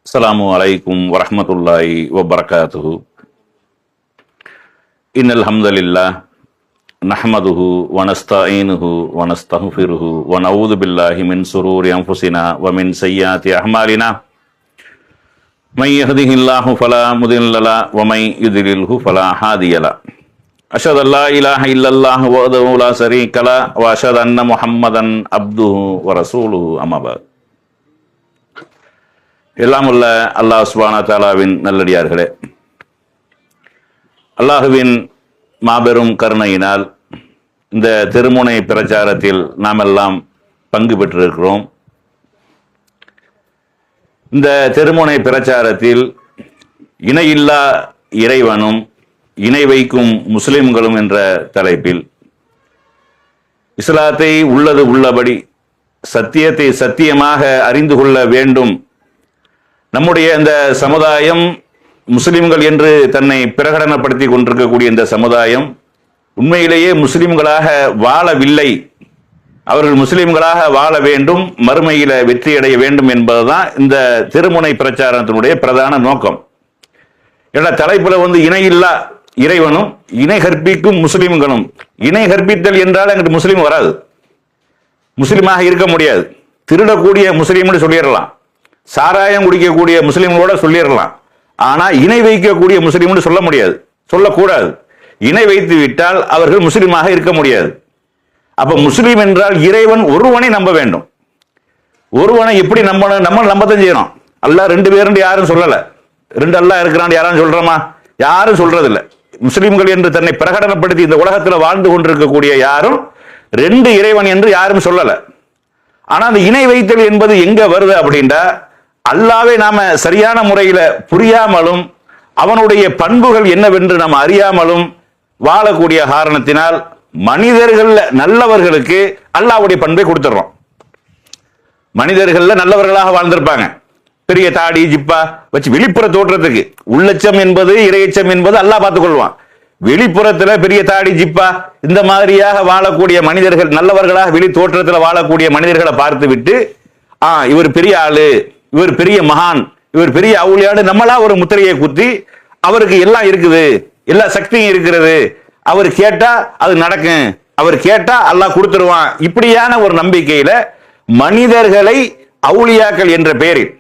அஸ்ஸலாமு அலைக்கும் வரஹ்மத்துல்லாஹி வபரகாத்துஹு. இன்னல் ஹம்தலில்லாஹ் நஹ்மதுஹு வ நஸ்தஈனுஹு வ நஸ்தக்ஃபிருஹு வ நஊது பில்லாஹி மின் ஷுரூரி அன்ஃபுஸினா வ மின் ஸய்யிஆத்தி அஅமாலினா. மை யஹ்திஹில்லாஹு ஃபலா முதில்ல லஹு வ மை யுத்லில்ஹு ஃபலா ஹாதிய லஹு. அஷ்ஹது அல்லா இலாஹ இல்லல்லாஹு வஹ்தஹு லா ஷரீக லஹு வ அஷ்ஹது அன்ன முஹம்மதன் அப்துஹு வ ரசூலுஹு. அம்மா பஅத். எல்லாம் உள்ள அல்லாஹ் சுப்ஹானஹு வ தஆலாவின் நல்லடியார்களே, அல்லாஹுவின் மாபெரும் கருணையினால் இந்த திருமுனை பிரச்சாரத்தில் நாம் எல்லாம் பங்கு பெற்றிருக்கிறோம். இந்த திருமுனை பிரச்சாரத்தில் இணையில்லா இறைவனும் இணை வைக்கும் முஸ்லிம்களும் என்ற தலைப்பில் இஸ்லாத்தை உள்ளது உள்ளபடி, சத்தியத்தை சத்தியமாக அறிந்து கொள்ள வேண்டும். நம்முடைய இந்த சமுதாயம் முஸ்லிம்கள் என்று தன்னை பிரகடனப்படுத்தி கொண்டிருக்கக்கூடிய இந்த சமுதாயம் உண்மையிலேயே முஸ்லிம்களாக வாழவில்லை. அவர்கள் முஸ்லிம்களாக வாழ வேண்டும், மறுமையில வெற்றியடைய வேண்டும் என்பதுதான் இந்த திருமுனை பிரச்சாரத்தினுடைய பிரதான நோக்கம். ஏன்னா தலைப்புல இணையில்லா இறைவனும் இணை கற்பிக்கும் முஸ்லிம்களும். இணை கற்பித்தல் என்றால் எங்களுக்கு முஸ்லீம் வராது, முஸ்லீமாக இருக்க முடியாது. திருடக்கூடிய முஸ்லீம்னு சொல்லிடலாம், சாராயம் குடிக்கக்கூடிய முஸ்லீம்களோட சொல்லிடலாம். ஆனா இணை வைக்கக்கூடிய முஸ்லீம்னு சொல்ல முடியாது, சொல்லக்கூடாது. இணை வைத்து விட்டால் அவர்கள் முஸ்லீமாக இருக்க முடியாது. அப்ப முஸ்லீம் என்றால் இறைவன் ஒருவனை நம்ப வேண்டும். ஒருவனை எப்படி நம்பணும்? நம்ம நம்பத்தான் செய்யணும். அல்லாஹ் ரெண்டு பேரும் யாரும் சொல்லல. ரெண்டு அல்லாஹ் இருக்கிறான் யாரும் சொல்றோமா? யாரும் சொல்றது இல்லை. முஸ்லிம்கள் என்று தன்னை பிரகடனப்படுத்தி இந்த உலகத்தில் வாழ்ந்து கொண்டிருக்கக்கூடிய யாரும் ரெண்டு இறைவன் என்று யாரும் சொல்லல. ஆனா அந்த இணை வைத்தல் என்பது எங்க வருது அப்படின்னா, அல்லாவே நாம சரியான முறையில புரியாமலும் அவனுடைய பண்புகள் என்னவென்று நாம் அறியாமலும் வாழக்கூடிய காரணத்தினால் மனிதர்கள் நல்லவர்களுக்கு அல்லாஹ்வுடைய பண்பை கொடுத்துடுறோம். மனிதர்கள்ல நல்லவர்களாக வாழ்ந்திருப்பாங்க, பெரிய தாடி ஜிப்பா வச்சு வெளிப்புற தோற்றத்துக்கு. உள்ளச்சம் என்பது இறையச்சம் என்பது அல்லாஹ் பார்த்துக் கொள்வான். வெளிப்புறத்துல பெரிய தாடி ஜிப்பா இந்த மாதிரியாக வாழக்கூடிய மனிதர்கள், நல்லவர்களாக வெளி தோற்றத்தில் வாழக்கூடிய மனிதர்களை பார்த்து விட்டு இவர் பெரிய ஆளு, இவர் பெரிய மகான், இவர் பெரிய அவுளியாடு நம்மளா ஒரு முத்திரையை குத்தி அவருக்கு எல்லாம் இருக்குது, எல்லா சக்தியும் இருக்கிறது, அவர் கேட்டா அது நடக்கும், அவர் கேட்டா அல்லாஹ் கொடுத்துருவான். இப்படியான ஒரு நம்பிக்கையில மனிதர்களை அவுளியாக்கள் என்ற பெயரில்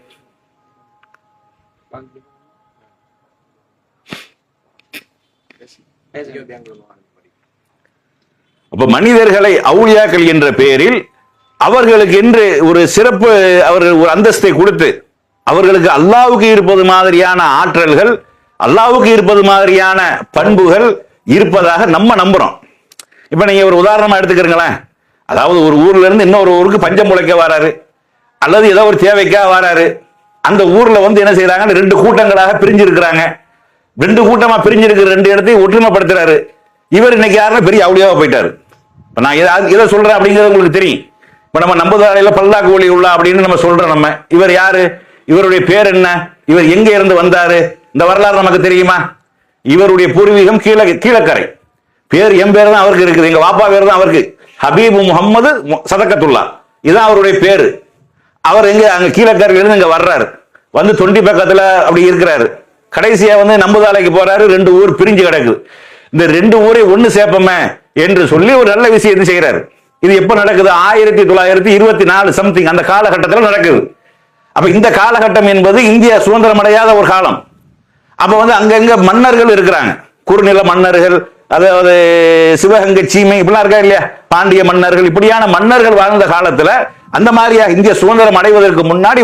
அப்ப மனிதர்களை அவுளியாக்கள் என்ற பெயரில் அவர்களுக்கு என்று ஒரு சிறப்பு, அவர்கள் ஒரு அந்தஸ்தை கொடுத்து அவர்களுக்கு அல்லாஹ்வுக்கு இருப்பது மாதிரியான ஆற்றல்கள், அல்லாஹ்வுக்கு இருப்பது மாதிரியான பண்புகள் இருப்பதாக நம்ம நம்புறோம். இப்ப நீங்க ஒரு உதாரணமா எடுத்துக்கிறீங்களேன். அதாவது ஒரு ஊர்ல இருந்து இன்னொரு ஊருக்கு பஞ்சம் முளைக்க வராரு, அல்லது ஏதோ ஒரு தேவைக்காக வராரு. அந்த ஊர்ல என்ன செய்யறாங்க, ரெண்டு கூட்டங்களாக பிரிஞ்சு இருக்கிறாங்க. ரெண்டு கூட்டமா பிரிஞ்சிருக்கிற ரெண்டு இடத்தையும் ஒற்றுமைப்படுத்துறாரு. இவர் இன்னைக்கு யாருன்னா பெரிய அவுளியாவா போயிட்டாரு. இப்ப நான் எதை சொல்றேன் அப்படிங்கிறது உங்களுக்கு தெரியும். இப்ப நம்ம நம்புதாரையில பல்லாக்கு ஒளி உள்ள அப்படின்னு நம்ம சொல்றோம். நம்ம இவர் யாரு, இவருடைய பேர் என்ன, இவர் எங்க இருந்து வந்தாரு, இந்த வரலாறு நமக்கு தெரியுமா? இவருடைய பூர்வீகம் கீழக்கரை. பேர் என் பேர் தான் அவருக்கு இருக்குது, எங்க வாப்பா பேர் தான் அவருக்கு, ஹபீபு முகமது சதகத்துல்லா, இதுதான் அவருடைய பேரு. அவர் எங்க அங்க கீழக்கரையில இருந்து இங்க வர்றாரு, தொண்டி பக்கத்துல அப்படி இருக்கிறாரு. கடைசியா நம்புதாலைக்கு போறாரு. ரெண்டு ஊர் பிரிஞ்சு கிடக்குது. இந்த ரெண்டு ஊரை ஒண்ணு சேர்ப்போமே என்று சொல்லி ஒரு நல்ல விஷயத்தை செய்யறாரு. இது எப்ப நடக்குது? 1924 சம்திங் அந்த காலகட்டத்தில் நடக்குது. அப்ப இந்த காலகட்டம் என்பது இந்தியா சுதந்திரம் அடையாத ஒரு காலம். அப்ப அங்கங்க மன்னர்கள் இருக்கிறாங்க, குறுநில மன்னர்கள், அதாவது சிவகங்கை சீமை இப்படிலாம் இருக்கா இல்லையா, பாண்டிய மன்னர்கள், இப்படியான மன்னர்கள் வாழ்ந்த காலத்துல அந்த மாதிரியா இந்திய சுதந்திரம் அடைவதற்கு முன்னாடி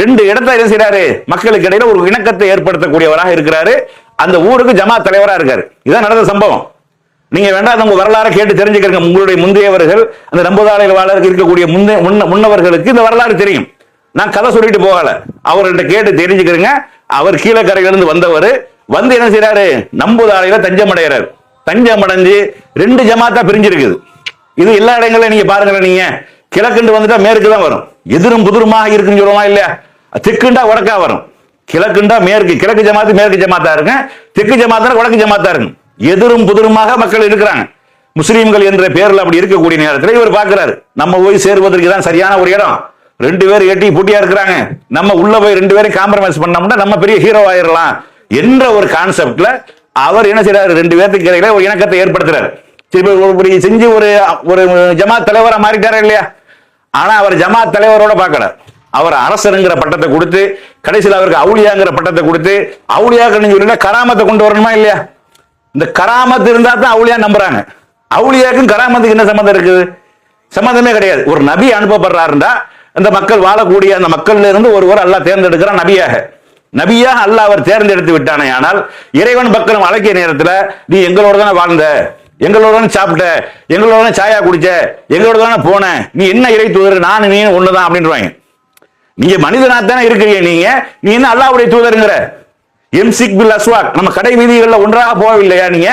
ரெண்டு இடத்தை என்ன செய்யறாரு, மக்களுக்கு இடையில ஒரு இணக்கத்தை ஏற்படுத்தக்கூடியவராக இருக்கிறாரு. அந்த ஊருக்கு ஜமாத் தலைவரா இருக்காரு. இதான் நடந்த சம்பவம். நீங்க வேண்டாம் உங்க வரலாறை கேட்டு தெரிஞ்சுக்கிறீங்க. உங்களுடைய முந்தையவர்கள், அந்த நம்புதாலையில் வாழ இருக்கக்கூடிய முன்னவர்களுக்கு இந்த வரலாறு தெரியும். நான் கதை சொல்லிட்டு போகல, அவர்கள்ட்ட கேட்டு தெரிஞ்சுக்கிறீங்க. அவர் கீழக்கரையிலிருந்து வந்தவர் என்ன செய்யறாரு, நம்புதாலையில தஞ்சம் அடைகிறார். தஞ்சம் அடைஞ்சு ரெண்டு ஜமாத்தா பிரிஞ்சிருக்குது. இது எல்லா இடங்களையும் நீங்க பாருங்களேன். நீங்க கிழக்குண்டு வந்துட்டா மேற்கு தான் வரும், எதிரும் புதிருமாக இருக்குன்னு சொல்லுவோமா இல்லையா? தெற்குண்டா வடக்கா வரும், கிழக்குண்டா மேற்கு, கிழக்கு ஜமாத்து மேற்கு ஜமாத்தா இருக்கு, தெற்கு ஜமாத்தா வடக்கு ஜமாத்தா இருக்கு. எதிரும் புதிருமாக மக்கள் இருக்கிறாங்க. முஸ்லீம்கள் என்ற பெயரில் அப்படி இருக்கக்கூடிய நேரத்தில் இவர் பார்க்கிறாரு, நம்ம போய் சேருவதற்கு தான் சரியான ஒரு இடம். 2 பேர் ஏட்டி போட்டியா இருக்கிறாங்க, நம்ம உள்ள போய் 2 பேரும் காம்ப்ரமைஸ் பண்ணோம்னா நம்ம பெரிய ஹீரோ ஆயிரலாம் என்ற ஒரு கான்செப்ட்ல அவர் என்ன செய்யறாரு, 2 பேருக்கு இடையில ஒரு இணக்கத்தை ஏற்படுத்துறாரு. செஞ்சு ஒரு ஜமாத் தலைவரா மாறிட்டாரா இல்லையா? ஆனா அவர் ஜமாத் தலைவரோட பார்க்கல, அவர் அரசருங்கிற பட்டத்தை கொடுத்து கடைசியில் அவருக்கு அவுலியாங்கிற பட்டத்தை கொடுத்து அவுலியாக்கள் சொல்லி கராமத்தை கொண்டு வரணுமா இல்லையா? இந்த கராமத்து இருந்தா தான் அவுலியா நம்புறாங்க. அவுலியாக்கும் கராமத்துக்கு என்ன சம்பந்தம் இருக்குது? சம்பந்தமே கிடையாது. ஒரு நபி அனுப்பப்படுறாருண்டா அந்த மக்கள் வாழக்கூடிய அந்த மக்கள்ல இருந்து ஒருவர் அல்லாஹ் தேர்ந்தெடுக்கிறான் நபியாக அல்லாஹ் அவர் தேர்ந்தெடுத்து விட்டானே. ஆனால் இறைவன் பக்கம் அழைக்கிற நேரத்தில் நீ எங்களோட தானே வாழ்ந்த, எங்களோட தானே சாப்பிட்ட, எங்களோட தானே சாயா குடிச்ச, எங்களோட தானே போன, நீ என்ன இறை தூதர், நான் நீ ஒண்ணுதான் அப்படின்றாங்க. நீங்க மனிதனா தானே இருக்கிறீங்க, நீ என்ன அல்லாஹ்வுடைய தூதருங்கிற? எம்சிக் பில் அஸ்வாக், நம்ம கடை வீதிகளில் ஒன்றாக போகவில்லையா? நீங்க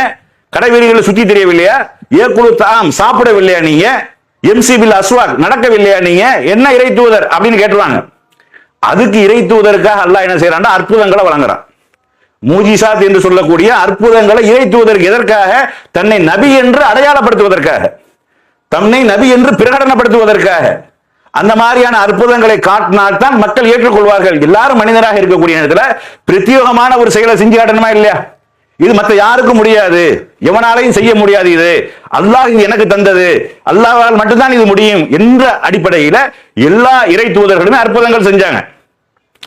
கடை வீதிகளில் சுற்றி தெரியவில்லையா? ஏக்குழு தாம் சாப்பிடவில்லையா? நீங்க எம்சி பில் அஸ்வாக் நடக்கவில்லையா? நீங்க என்ன இறை தூதர் அப்படின்னு கேட்டுருவாங்க. அதுக்கு இறை தூதருக்காக அல்லாஹ் என்ன செய்யறான், அற்புதங்களை வழங்குறான். மூஜிசாத் என்று சொல்லக்கூடிய அற்புதங்களை இறை தூதருக்கு எதற்காக? தன்னை நபி என்று அடையாளப்படுத்துவதற்காக, தன்னை நபி என்று பிரகடனப்படுத்துவதற்காக. அந்த மாதிரியான அற்புதங்களை காட்டினால்தான் மக்கள் ஏற்றுக்கொள்வார்கள். எல்லாரும் மனிதராக இருக்கக்கூடிய நேரத்தில் பிரத்யேகமான ஒரு செயலை செஞ்சு காட்டணுமா இல்லையா? இது மற்ற யாருக்கும் முடியாது, எவனாலையும் செய்ய முடியாது, இது அல்லாஹ் இது எனக்கு தந்தது, அல்லாஹ்வால் மட்டும்தான் இது முடியும் என்ற அடிப்படையில எல்லா இறை தூதர்களுமே அற்புதங்கள் செஞ்சாங்க.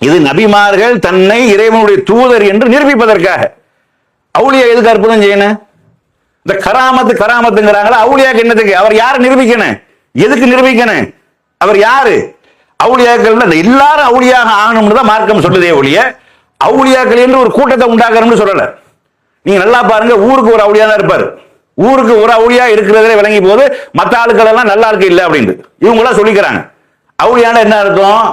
இது நபிமார்கள் தன்னை இறைவனுடைய தூதர் என்று நிரூபிப்பதற்காக. அவுலியா எதுக்கு அற்புதம் செய்யணும்? இந்த கராமத்துங்கிறாங்களா, அவுலியாக்கு என்னதுக்கு? அவர் யாரை நிரூபிக்கணும்? எதுக்கு நிரூபிக்கணும்? அவர் யாரு? அவுலியாக்கள் எல்லாரும் அவுலியாக ஆகணும்னு தான் மார்க்கம் சொல்லுதே ஒழிய அவுலியாக்கள் என்று ஒரு கூட்டத்தை உண்டாக்கணும்னு சொல்லல. நீங்க நல்லா பாருங்க, ஊருக்கு ஒரு அவுலியா தான் இருப்பாரு. ஊருக்கு ஒரு அவுலியா இருக்கிறதே விளங்கி போது மற்ற ஆட்கள் எல்லாம் நல்லா இருக்கு இல்ல அப்படின்னு இவங்களா சொல்லிக்கிறாங்க. அவுலியான என்ன அர்த்தம்?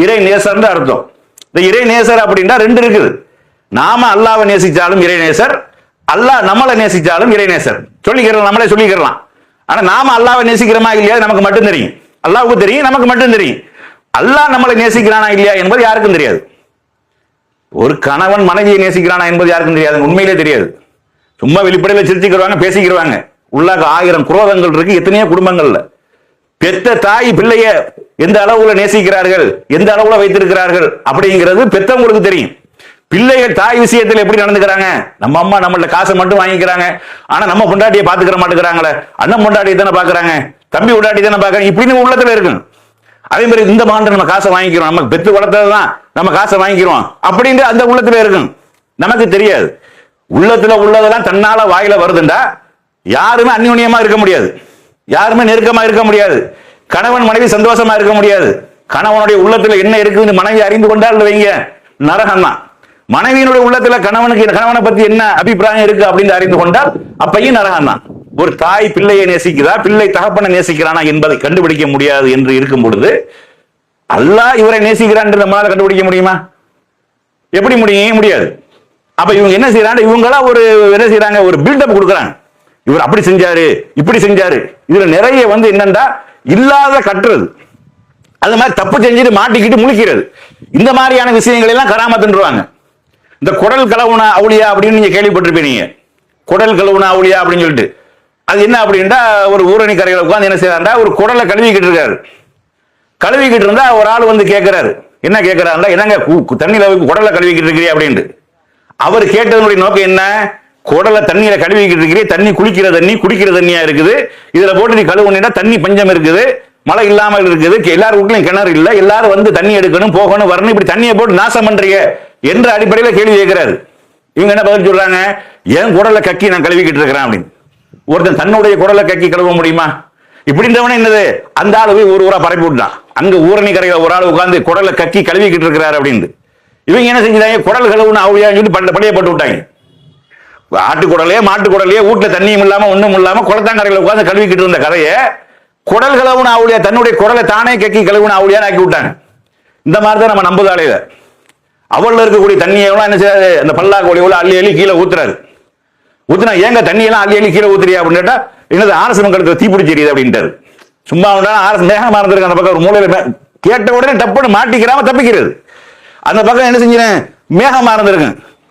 இறை நேசர் அர்த்தம். இந்த இறை நேசர் அப்படின்னா 2 இருக்குது. நாம அல்லாஹ்வை நேசிச்சாலும் இறை நேசர், அல்லாஹ் நம்மளை நேசிச்சாலும் இறை நேசர் சொல்லிக்கிறோம், நம்மளே சொல்லிக்கிறலாம். ஆனா நாம அல்லாஹ்வை நேசிக்கிறோமா இல்லையா நமக்கு மட்டும் தெரியும், அல்லாஹ்வுக்கு தெரியும், நமக்கு மட்டும் தெரியும். அல்லாஹ் நம்மளை நேசிக்கிறானா இல்லையா என்பது யாருக்கும் தெரியாது. ஒரு கணவன் மனைவியை நேசிக்கிறானா என்பது யாருக்கும் தெரியாது, உண்மையிலே தெரியாது. சும்மா வெளிப்படையில சிரிச்சுக்கிறாங்க, பேசிக்கிறாங்க. உள்ளாக 1000 குரோதங்கள் இருக்கு எத்தனையோ குடும்பங்கள்ல. பெத்த தாய் பிள்ளைய எந்த அளவுல நேசிக்கிறார்கள், எந்த அளவுல வைத்திருக்கிறார்கள் அப்படிங்கிறது பெத்தவங்களுக்கு தெரியும். பிள்ளைகள் தாய் விஷயத்தில் எப்படி நடந்துக்கிறாங்க? நம்ம அம்மா நம்மள்ட்ட காசை மட்டும் வாங்கிக்கிறாங்க, ஆனா நம்ம பொண்டாட்டியை பாத்துக்கிற மாட்டேங்கிறாங்களே, அண்ணன் பொண்டாட்டியை தானே பாக்குறாங்க, தம்பி பொண்டாட்டி தானே பாக்குறாங்க, இப்படின்னு உள்ளத்துல இருக்கு. அதே மாதிரி இந்த மகன் நம்ம காசை வாங்கிக்கிறோம், நமக்கு பெற்று வளர்த்ததுதான் நம்ம காசை வாங்கிக்கிறோம் அப்படின்ட்டு அந்த உள்ளத்துல இருக்கும். நமக்கு தெரியாது. உள்ளத்துல உள்ளதெல்லாம் தன்னால வாயில வருதுண்டா யாருமே அந்யோன்யமா இருக்க முடியாது, யாருமே நெருக்கமா இருக்க முடியாது. கணவன் மனைவி சந்தோஷமா இருக்க முடியாது. கணவனுடைய உள்ளத்துல என்ன இருக்குன்னு மனைவி அறிந்து கொண்டால் வைங்க நரகம் தான். மனைவியினுடைய உள்ளத்துல கணவனை பத்தி என்ன அபிப்பிராயம் இருக்கு அப்படின்னு அறிந்து கொண்டால் அப்பையும் நரகம் தான். ஒரு தாய் பிள்ளையை நேசிக்கிறா, பிள்ளை தகப்பனை நேசிக்கிறானா என்பதை கண்டுபிடிக்க முடியாது என்று இருக்கும் பொழுது அல்லாஹ் இவரை நேசிக்கிறான் நம்மளால கண்டுபிடிக்க முடியுமா? எப்படி முடியாது. அப்ப இவங்க என்ன செய்யறாங்க, இவங்களா ஒரு என்ன செய்யறாங்க, ஒரு பில்டப் கொடுக்குறாங்க. இவர் அப்படி செஞ்சாரு, இப்படி செஞ்சாரு. இதுல நிறைய என்னண்டா இல்லாத கட்டுறது, அது மாதிரி தப்பு செஞ்சுட்டு மாட்டிக்கிட்டு முழிக்கிறது. இந்த மாதிரியான விஷயங்கள் எல்லாம் கராமத்துன்றாங்க. இந்த குடல் கலவுனா அவுளியா அப்படின்னு நீங்க கேள்விப்பட்டிருப்பீங்க. குடல் கலவுனா அவுளியா அப்படின்னு சொல்லிட்டு அது என்ன அப்படின்னா, ஒரு ஊரணி கரையில உட்காந்து என்ன செய்யறாண்டா ஒரு குடலை கழுவிக்கிட்டு இருக்காரு. கழுவிக்கிட்டு இருந்தா ஒரு ஆள் கேட்கிறாரு. என்ன கேட்கிறாருன்னா, என்னங்க தண்ணியில குடலை கழுவிக்கிட்டு இருக்கிறீ அப்படின்ட்டு. அவர் கேட்டதனுடைய நோக்கம் என்ன? குடலை தண்ணியில கழுவிக்கிட்டு இருக்கிறீ, தண்ணி குளிக்கிற தண்ணி குடிக்கிற தண்ணியா இருக்குது, இதுல போட்டு நீ கழுவுனா தண்ணி பஞ்சம் இருக்குது, மழை இல்லாமல் இருக்குது, எல்லாரும் வீட்லயும் கிணறு இல்ல, எல்லாரும் தண்ணி எடுக்கணும் போகணும் வரணும், இப்படி தண்ணியை போட்டு நாசம் பண்றீங்க என்ற அடிப்படையில் கேள்வி கேட்கிறாரு. இவங்க என்ன பதில் சொல்றாங்க, ஏன் குடலை கக்கி நான் கழுவிக்கிட்டு இருக்கிறேன் அப்படின்னு. ஒருத்தன் தன்னுடைய குடலை கக்கி கழுவ முடியுமா? இப்படின்றவனே என்னது, அந்த ஆளு போய் ஒரு ஊரா பரப்பி விட்டான். அங்க ஊரணி கரையில ஒரு ஆள் உட்கார்ந்து குடலை கக்கி கழுவிக்கிட்டு இருக்கிறாரு அப்படின்னு. இவங்க என்ன செஞ்சாங்க, குடல் கழுவுன்னு அவுளியான்னு சொல்லி பழைய போட்டு விட்டாங்க. ஆட்டு குடலையே மாட்டு குடலையே வீட்டுல தண்ணியும் இல்லாம ஒண்ணும் இல்லாம குளத்தாங்கரையில உட்கார்ந்து கழுவிக்கிட்டு இருந்த கதையை குடல் கழுவுன அவுளியா தன்னுடைய குடலை தானே கக்கி கழுவுன அவுளியான்னு ஆக்கி விட்டாங்க. இந்த மாதிரிதான் நம்ம நம்புதாலையில அவள்ல இருக்கக்கூடிய தண்ணியை என்ன செய்யாது, அந்த பல்லாக்கு ஒளி அள்ளி அள்ளி கீழே ஊத்துறாரு. ஊத்துனா ஏங்க தண்ணியெல்லாம் அள்ளி அள்ளி கீழே ஊத்துறியா அப்படின்னு கேட்டா, என்னது ஆர்எஸ் மக்களுக்கு தீப்பிடிச்சு எரியுது அப்படின்ட்டாரு. சும்மா ஆர்எஸ் மேகமா இருந்திருக்கு அந்த பக்கம் ஒரு மூலையில கேட்ட உடனே டப்புன்னு மாட்டிக்கிறாம தப்பிக்கிறது. அந்த பக்கம் என்ன செஞ்சேன், மேகமா இருந்திருக்கு,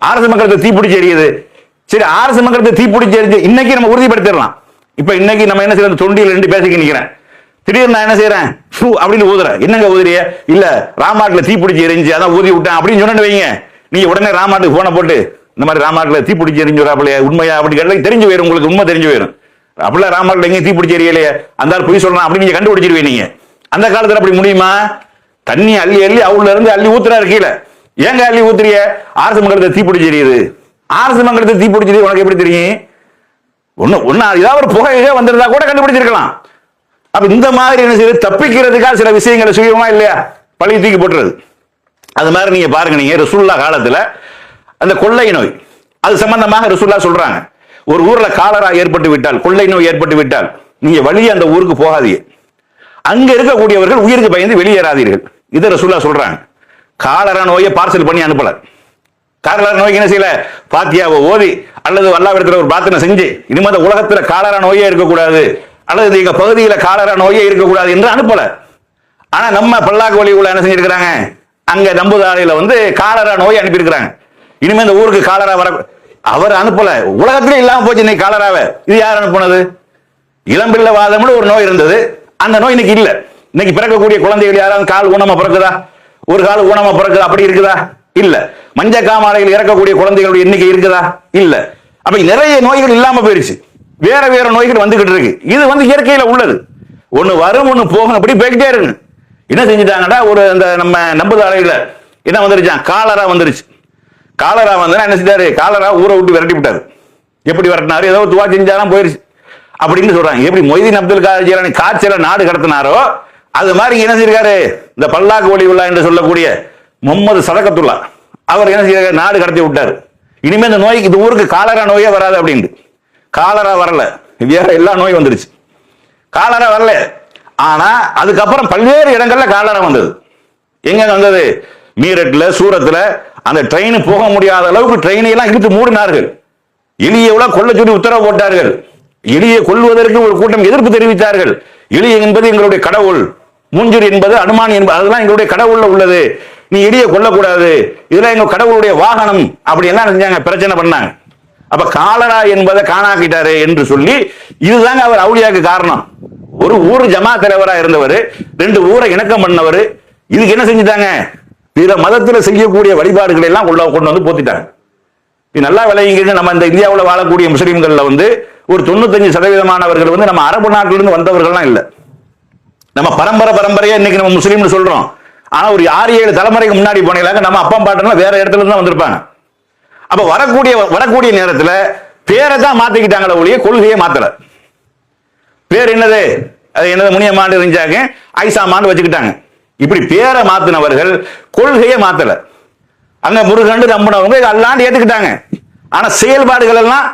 ஆர்எஸ் மக்களுக்கு தீப்பிடிச்சு எரியுது. சரி, ஆர்எஸ் மக்களுக்கு தீப்பிடிச்சு எரிஞ்சு இன்னைக்கு நம்ம உறுதிப்படுத்திடலாம். இப்ப இன்னைக்கு நம்ம என்ன செய்யறது, தொண்டியில் 2 பேசிக்க நிக்கிறேன். திடீர்னு நான் என்ன செய்யறேன் அப்படின்னு ஊதுறேன். என்னங்க ஊதுறிய? இல்ல ராமாட்டுல தீப்பிடிச்சி எரிஞ்சு அதான் ஊதி விட்டேன் அப்படின்னு சொன்னு வைங்க, நீங்க உடனே ராமாட்டுக்கு போன போட்டு இந்த மாதிரி ராமாட்டுல தீப்பிடிச்சி எரிஞ்சுறாப்ல உண்மையா அப்படி கேட்டா தெரிஞ்சு போயிடும், உங்களுக்கு உண்மை தெரிஞ்சு போயிடும். அப்படிலாம் ராமாட்டுல எங்கேயும் தீப்பிடிச்சி எரியலையே அந்த பொய் சொல்லலாம் அப்படின்னு நீங்க கண்டுபிடிச்சிருவீங்க. நீங்க அந்த காலத்துல அப்படி முடியுமா? தண்ணி அள்ளி அள்ளி அவுள்ள இருந்து அள்ளி ஊத்துறாரு கீழே. ஏங்க அள்ளி ஊத்துறிய? ஆர்எஸ் மங்கலத்தை தீப்பிடிச்சி எரியுது. ஆர்எஸ் மங்கலத்தை தீப்பிடிச்சது உனக்கு எப்படி தெரியும்? ஒன்னு ஏதாவது ஒரு புகையே வந்திருந்தா கூட கண்டுபிடிச்சிருக்கலாம். அப்ப இந்த மாதிரி என்ன செய்யுது, தப்பிக்கிறதுக்காக சில விஷயங்களை செய்வோமா இல்லையா, பழி தூக்கி போட்டுறது. அது மாதிரி நீங்க பாருங்க, நீங்க ரசூலுல்லாஹ் காலத்துல அந்த கொள்ளை நோய் அது சம்பந்தமாக ரசூலுல்லாஹ் சொல்றாங்க, ஒரு ஊர்ல காலரா ஏற்பட்டு விட்டால், கொள்ளை நோய் ஏற்பட்டு விட்டால் நீங்க வழியே அந்த ஊருக்கு போகாதீங்க, அங்க இருக்கக்கூடியவர்கள் உயிருக்கு பயந்து வெளியேறாதீர்கள். இதை ரசூலுல்லாஹ் சொல்றாங்க. காலரா நோயை பார்சல் பண்ணி அனுப்பல. காலரா நோய்க்கு என்ன செய்யல, பாத்தியாவை ஓதி அல்லது அல்லாஹ்விடத்துல ஒரு பிரார்த்தனை செஞ்சு இனிமே அந்த உலகத்துல காலரா நோயே இருக்கக்கூடாது அல்லது எங்க பகுதியில காலரா நோயே இருக்கக்கூடாது என்று அனுப்பல. ஆனா நம்ம பல்லாக்கு வழி உள்ள என்ன செஞ்சிருக்கிறாங்க, அங்க நம்புதாரையில காலரா நோய் அனுப்பியிருக்கிறாங்க. இனிமே இந்த ஊருக்கு காலரா வர அவர் அனுப்பல, உலகத்திலே இல்லாம போச்சு இன்னைக்கு காலராவை. இது யார் அனுப்புனது? இளம்பிள்ளை வாதம்னு ஒரு நோய் இருந்தது, அந்த நோய் இன்னைக்கு இல்ல. இன்னைக்கு பிறக்கக்கூடிய குழந்தைகள் யாராவது கால் ஊனமா பிறக்குதா? ஒரு கால் ஊனமா பிறக்குதா? அப்படி இருக்குதா? இல்ல. மஞ்ச காமாலையில் இறக்கக்கூடிய குழந்தைகளுடைய எண்ணிக்கை இருக்குதா? இல்ல. அப்ப நிறைய நோய்கள் இல்லாம போயிருச்சு, வேற வேற நோய்கள் வந்துகிட்டு இருக்கு. இது இயற்கையில உள்ளது, ஒண்ணு வரும் ஒண்ணு போகும், அப்படி போய்கிட்டே இருக்கு. என்ன செஞ்சுட்டாங்கடா, ஒரு அந்த நம்ம நம்புதாரையில என்ன வந்துருச்சான், காலரா வந்துருச்சு. காலரா என்ன செஞ்சாரு, காலரா ஊரை விட்டு விரட்டி விட்டாரு. எப்படி விரட்டினாரு, ஏதோ துவா செஞ்சாலும் போயிருச்சு அப்படின்னு சொல்றாங்க. எப்படி மொய்தீன் அப்துல் காதர் ஜீலானி காய்ச்சல நாடு கடத்தினாரோ அது மாதிரி என்ன செஞ்சிருக்காரு, இந்த பல்லாக்கு ஒலிவுல்லா என்று சொல்லக்கூடிய முகமது சதகத்துல்லா அவர் என்ன செய்ய நாடு கடத்தி விட்டாரு. இனிமே இந்த நோய்க்கு இந்த ஊருக்கு காலரா நோயே வராது அப்படின்ட்டு. காலரா வரல, வேற எல்லா நோயும் வந்துருச்சு. காலரா வரல, ஆனா அதுக்கப்புறம் பல்வேறு இடங்கள்ல காலரா வந்தது. எங்க வந்தது? மீரட்ல, சூரத்துல அந்த ட்ரெயின் போக முடியாத அளவுக்கு ட்ரெயினை எல்லாம் இழுத்து மூடினார்கள். எலியை கொல்ல சொல்லி உத்தரவு போட்டார்கள். எலியை கொல்வதற்கு ஒரு கூட்டம் எதிர்ப்பு தெரிவித்தார்கள். எலி என்பது எங்களுடைய கடவுள், மூஞ்சூர் என்பது அனுமான் என்பது அதெல்லாம் எங்களுடைய கடவுள்ல உள்ளது, நீ எலியை கொல்லக்கூடாது, இதெல்லாம் எங்க கடவுளுடைய வாகனம் அப்படி எல்லாம் செஞ்சாங்க, பிரச்சனை பண்ணாங்க. அப்ப காலரா என்பதை காணாக்கிட்டாரு என்று சொல்லி இதுதாங்க அவர் அவுலியாக்கு காரணம். ஒரு ஊர் ஜமா தலைவரா இருந்தவர், 2 ஊரை இணக்கம் பண்ணவர். இதுக்கு என்ன செஞ்சுட்டாங்க, பிற மதத்தில் செய்யக்கூடிய வழிபாடுகளை எல்லாம் கொண்டு வந்து போத்திட்டாங்க. இது நல்லா விளையுங்க. நம்ம இந்த இந்தியாவில் வாழக்கூடிய முஸ்லீம்கள்ல ஒரு 95% நம்ம அரபு நாட்டிலிருந்து வந்தவர்கள்லாம் இல்ல. நம்ம பரம்பரையா இன்னைக்கு நம்ம முஸ்லீம்னு சொல்றோம். ஆனா ஒரு 6-7 தலைமுறைக்கு முன்னாடி போனீங்களாங்க நம்ம அப்பா பாட்டெல்லாம் வேற இடத்துல இருந்து தான் வந்திருப்பாங்க. அப்ப வரக்கூடிய நேரத்தில் பேரை தான் மாத்திக்கிட்டாங்களே ஒழிய கொள்கையை மாத்தல. பேர் என்னது, அது என்னது, முனியமாண்டு இருந்துச்சாங்க, ஐசாமாண்டு வச்சுக்கிட்டாங்க. இப்படி பேரை மாத்தினவர்கள் கொள்கையை மாத்தல. அங்க முருகண்டு நம்பினவங்க அல்லாண்டு ஏத்துக்கிட்டாங்க. ஆனா செயல்பாடுகள் எல்லாம்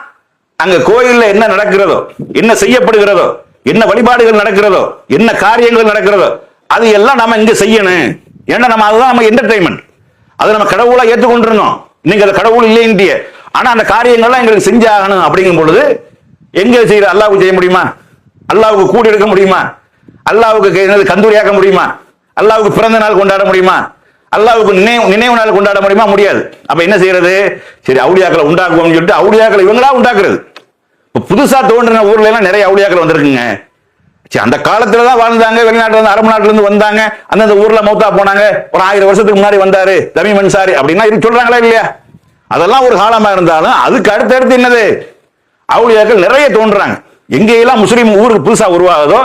அங்க கோயில்ல என்ன நடக்கிறதோ, என்ன செய்யப்படுகிறதோ, என்ன வழிபாடுகள் நடக்கிறதோ, என்ன காரியங்கள் நடக்கிறதோ அது எல்லாம் நம்ம இங்க செய்யணும். ஏன்னா நம்ம அதுதான் நம்ம என்டர்டைன்மெண்ட், அதை நம்ம கடவுளா ஏற்றுக்கொண்டிருந்தோம். நீங்க அந்த கடவுள் இல்லைன்றிய, ஆனா அந்த காரியங்கள்லாம் எங்களுக்கு செஞ்சாகணும் அப்படிங்கும் பொழுது எங்க செய்யற, அல்லாவுக்கு செய்ய முடியுமா? அல்லாவுக்கு கூடி எடுக்க முடியுமா? அல்லாவுக்கு கந்தூரியாக்க முடியுமா? அல்லாவுக்கு பிறந்த நாள் கொண்டாட முடியுமா? அல்லாவுக்கு நினைவு நாள் கொண்டாட முடியுமா? முடியாது. அப்ப என்ன செய்யறது, சரி அவுலியாக்களை உண்டாக்குவோம்னு சொல்லிட்டு அவுலியாக்களை இவங்களா உண்டாக்குறது. புதுசா தோன்றின ஊர்ல எல்லாம் நிறைய அவுலியாக்கள் வந்திருக்குங்க. அந்த காலத்துலதான் வாழ்ந்தாங்க, வெளிநாட்டுல இருந்து அரபு நாட்டுல இருந்து வந்தாங்க, அந்தந்த ஊர்ல மௌத்தா போனாங்க, ஒரு 1000 வருஷத்துக்கு முன்னாடி வந்தாரு தமீம் அன்சாரி அப்படின்னா இது சொல்றாங்களா இல்லையா? அதெல்லாம் ஒரு காலமா இருந்தாலும் அதுக்கு அடுத்தடுத்து என்னது, அவுலியாக்கள் நிறைய தோன்றாங்க. எங்கெல்லாம் முஸ்லீம் ஊருக்கு புதுசா உருவாகுதோ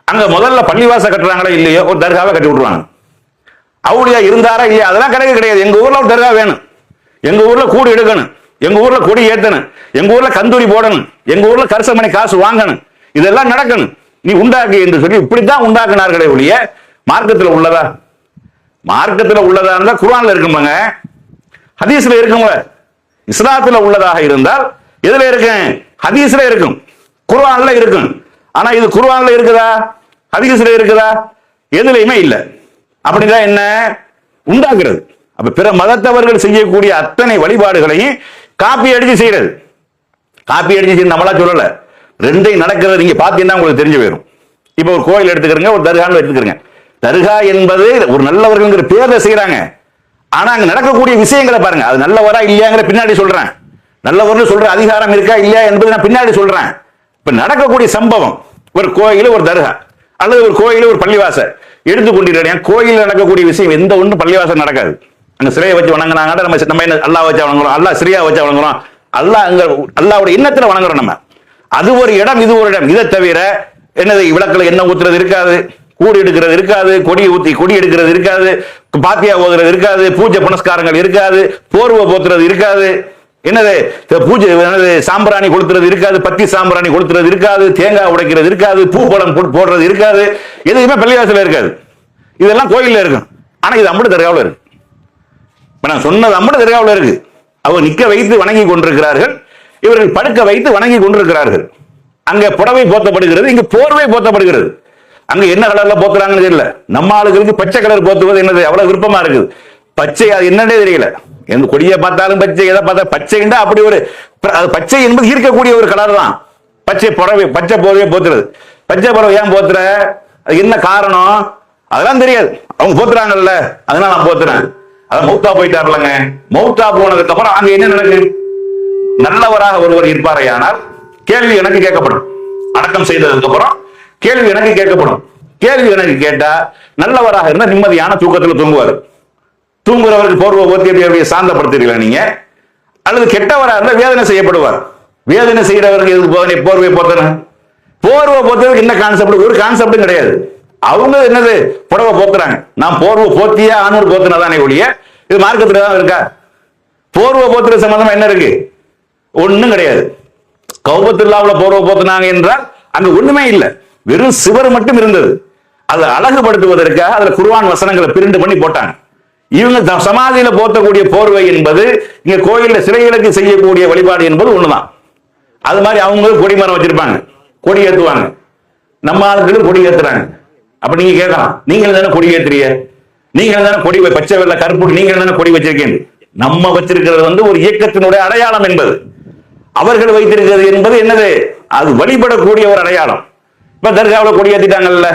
அங்க முதல்ல பள்ளிவாச கட்டுறாங்களா இல்லையோ ஒரு தர்காவை கட்டி விட்டுருவாங்க. அவுலியா இருந்தாரா இல்லையா அதெல்லாம் கிடையாது. எங்க ஊர்ல ஒரு தர்கா வேணும், எங்க ஊர்ல கூடு எடுக்கணும், எங்க ஊர்ல கொடி ஏத்தணும், எங்க ஊர்ல கந்தூரி போடணும், எங்க ஊர்ல கரிசமணி காசு வாங்கணும், இதெல்லாம் நடக்கணும், நீ உண்டாக்கு என்று சொல்லி இப்படித்தான் உண்டாக்குனார்களே ஒழிய மார்க்கத்தில் உள்ளதா? மார்க்கத்தில் உள்ளதா இருந்தா குர்ஆன்ல இருக்குமாங்க, ஹதீஸ்ல இருக்குங்க. இஸ்லாத்துல உள்ளதாக இருந்தால் எதுல இருக்கும்? ஹதீஸ்ல இருக்கும், குர்ஆன்ல இருக்கும். ஆனா இது குர்ஆன்ல இருக்குதா, ஹதீஸ்ல இருக்குதா? எதுலையுமே இல்ல. அப்படிதான் என்ன உண்டாக்குறது. அப்ப பிற மதத்தவர்கள் செய்யக்கூடிய அத்தனை வழிபாடுகளையும் காப்பி அடிச்சு செய்யறது. காப்பி அடிச்சு நம்மளா சொல்லல, ரெண்டையும் நடக்கிறது நீங்க பாத்தீங்கன்னா உங்களுக்கு தெரிஞ்சு போயிடும். இப்ப ஒரு கோயில் எடுத்துக்கிறங்க, ஒரு தர்கான்னு எடுத்துக்கிறங்க. தர்கா என்பது ஒரு நல்லவர்கள் பேர்ல செய்யறாங்க. ஆனா அங்க நடக்கக்கூடிய விஷயங்களை பாருங்க, அது நல்லவரா இல்லையாங்கிற பின்னாடி சொல்றேன். நல்லவர்னு சொல்ற அதிகாரம் இருக்கா இல்லையா என்பது நான் பின்னாடி சொல்றேன். இப்ப நடக்கக்கூடிய சம்பவம், ஒரு கோயில், ஒரு தர்கா, அல்லது ஒரு கோயில ஒரு பள்ளிவாசல் எடுத்துக்கொண்டிருக்கேன். கோயில் நடக்கக்கூடிய விஷயம் எந்த ஒன்று பள்ளிவாசல் நடக்காது. அங்க சிலையை வச்சு வணங்கினாங்க, நம்ம என்ன அல்லா வச்சு வணங்குறோம், அல்லா சிரியா வச்சு வணங்குறோம், அல்லாவுடைய எண்ணத்துல வணங்குறோம் நம்ம. அது ஒரு இடம், இது ஒரு இடம். இதை தவிர என்னது, விளக்குல எண்ணெய் ஊத்துறது இருக்காது, கூடு எடுக்கிறது இருக்காது, கொடி ஊத்தி கொடி எடுக்கிறது இருக்காது, பாத்தியா ஓதுறது இருக்காது, பூஜை புனஸ்காரங்கள் இருக்காது, போர்வை போத்துறது இருக்காது, என்னது பூஜை என்னது சாம்பிராணி கொளுத்துறது இருக்காது, பத்தி சாம்பிராணி கொளுத்துறது இருக்காது, தேங்காய் உடைக்கிறது இருக்காது, பூ பழம் போடுறது இருக்காது, எதுவுமே பள்ளிவாசல இருக்காது. இதெல்லாம் கோயில்ல இருக்கும். ஆனா இது அம்படு தர்காவில் இருக்கு. நான் சொன்னது அம்படு தர்காவில் இருக்கு. அவர் நிக்க வைத்து வணங்கி கொண்டிருக்கிறார்கள், இவர்கள் படுக்க வைத்து வணங்கி கொண்டிருக்கிறார்கள். அங்க புடவை போத்தப்படுகிறது, இங்க போர்வை போத்தப்படுகிறது. அங்க என்ன கலர்ல போத்துறாங்கன்னு தெரியல. நம்ம ஆளுகளுக்கு பச்சை கலர் போத்துவது என்னது அவ்வளவு விருப்பமா இருக்குது. பச்சை அது என்னன்னே தெரியல. எந்த கொடியை பார்த்தாலும் பச்சை, எதை பார்த்தா பச்சைண்டா அப்படி ஒரு பச்சை என்பது ஈர்க்கக்கூடிய ஒரு கலர் தான். பச்சை புடவை, பச்சை போர்வையை போத்துறது. பச்சை புடவை ஏன் போத்துற, அது என்ன காரணம் அதெல்லாம் தெரியாது. அவங்க போத்துறாங்கல்ல, அதனால நான் போத்துறேன். அதான் மௌத்தா போயிட்டார்லங்க. மௌத்தா போனதுக்கு அப்புறம் அங்க என்ன நடக்குது, நல்லவராக ஒருவர் இருப்பாரையானால் கேள்வி எனக்கு கேட்கப்படும். அடக்கம் செய்ததுக்கு அப்புறம் கேள்வி எனக்கு கேட்கப்படும். கேள்வி எனக்கு கேட்டா நல்லவராக இருந்தா நிம்மதியான தூக்கத்தில் தூங்குவார். தூங்குறவருக்கு போர்வை போர்த்தி சாந்தப்படுத்துறீங்களா நீங்க? அல்லது கெட்டவராக இருந்தா வேதனை செய்யப்படுவார். வேதனை செய்யறவருக்கு எதுக்கு போர்வை போத்தணும்? போர்வை போத்துறதுக்கு என்ன கான்செப்ட்? ஒரு கான்செப்டும் கிடையாது. அவங்க என்னது புடவை போத்துறாங்க, நான் போர்வை போத்தியா ஆனூர் போத்துனதானே ஒழிய இது மார்க்கத்துல தான் இருக்கா? போர்வை போத்துற சம்பந்தமா என்ன இருக்கு? ஒண்ணும் கிடையாது. கௌபத்துல்லாவுல போர்வை போத்துனாங்க என்றால் அங்க ஒண்ணுமே இல்லை, வெறும் சிவர் மட்டும் இருந்தது. அதை அழகுபடுத்துவதற்காக அதுல குர்ஆன் வசனங்களை பிரிண்டு பண்ணி போட்டாங்க. இவங்க சமாதியில போத்தக்கூடிய போர்வை என்பது இங்க கோயில்ல சிலைகளுக்கு செய்யக்கூடிய வழிபாடு என்பது ஒண்ணுதான். அது மாதிரி அவங்க கொடி மரம் வச்சிருப்பாங்க, கொடி ஏத்துவாங்க. நம்ம ஆளுக்கு கொடி ஏத்துறாங்க. அப்ப நீங்க கேட்கலாம், நீங்கள் தானே கொடி ஏத்துறீங்க, நீங்கள் தானே கொடி பச்சை வெள்ளை கருப்பு நீங்கள் தானே கொடி வச்சிருக்கீங்க. நம்ம வச்சிருக்கிறது வந்து ஒரு இயக்கத்தினுடைய அடையாளம் என்பது. அவர்கள் வைத்திருக்கிறது என்பது என்னது, அது வழிபடக்கூடிய ஒரு அடையாளம். இப்ப தர்காவில் கொடி ஏத்திட்டாங்கல்ல,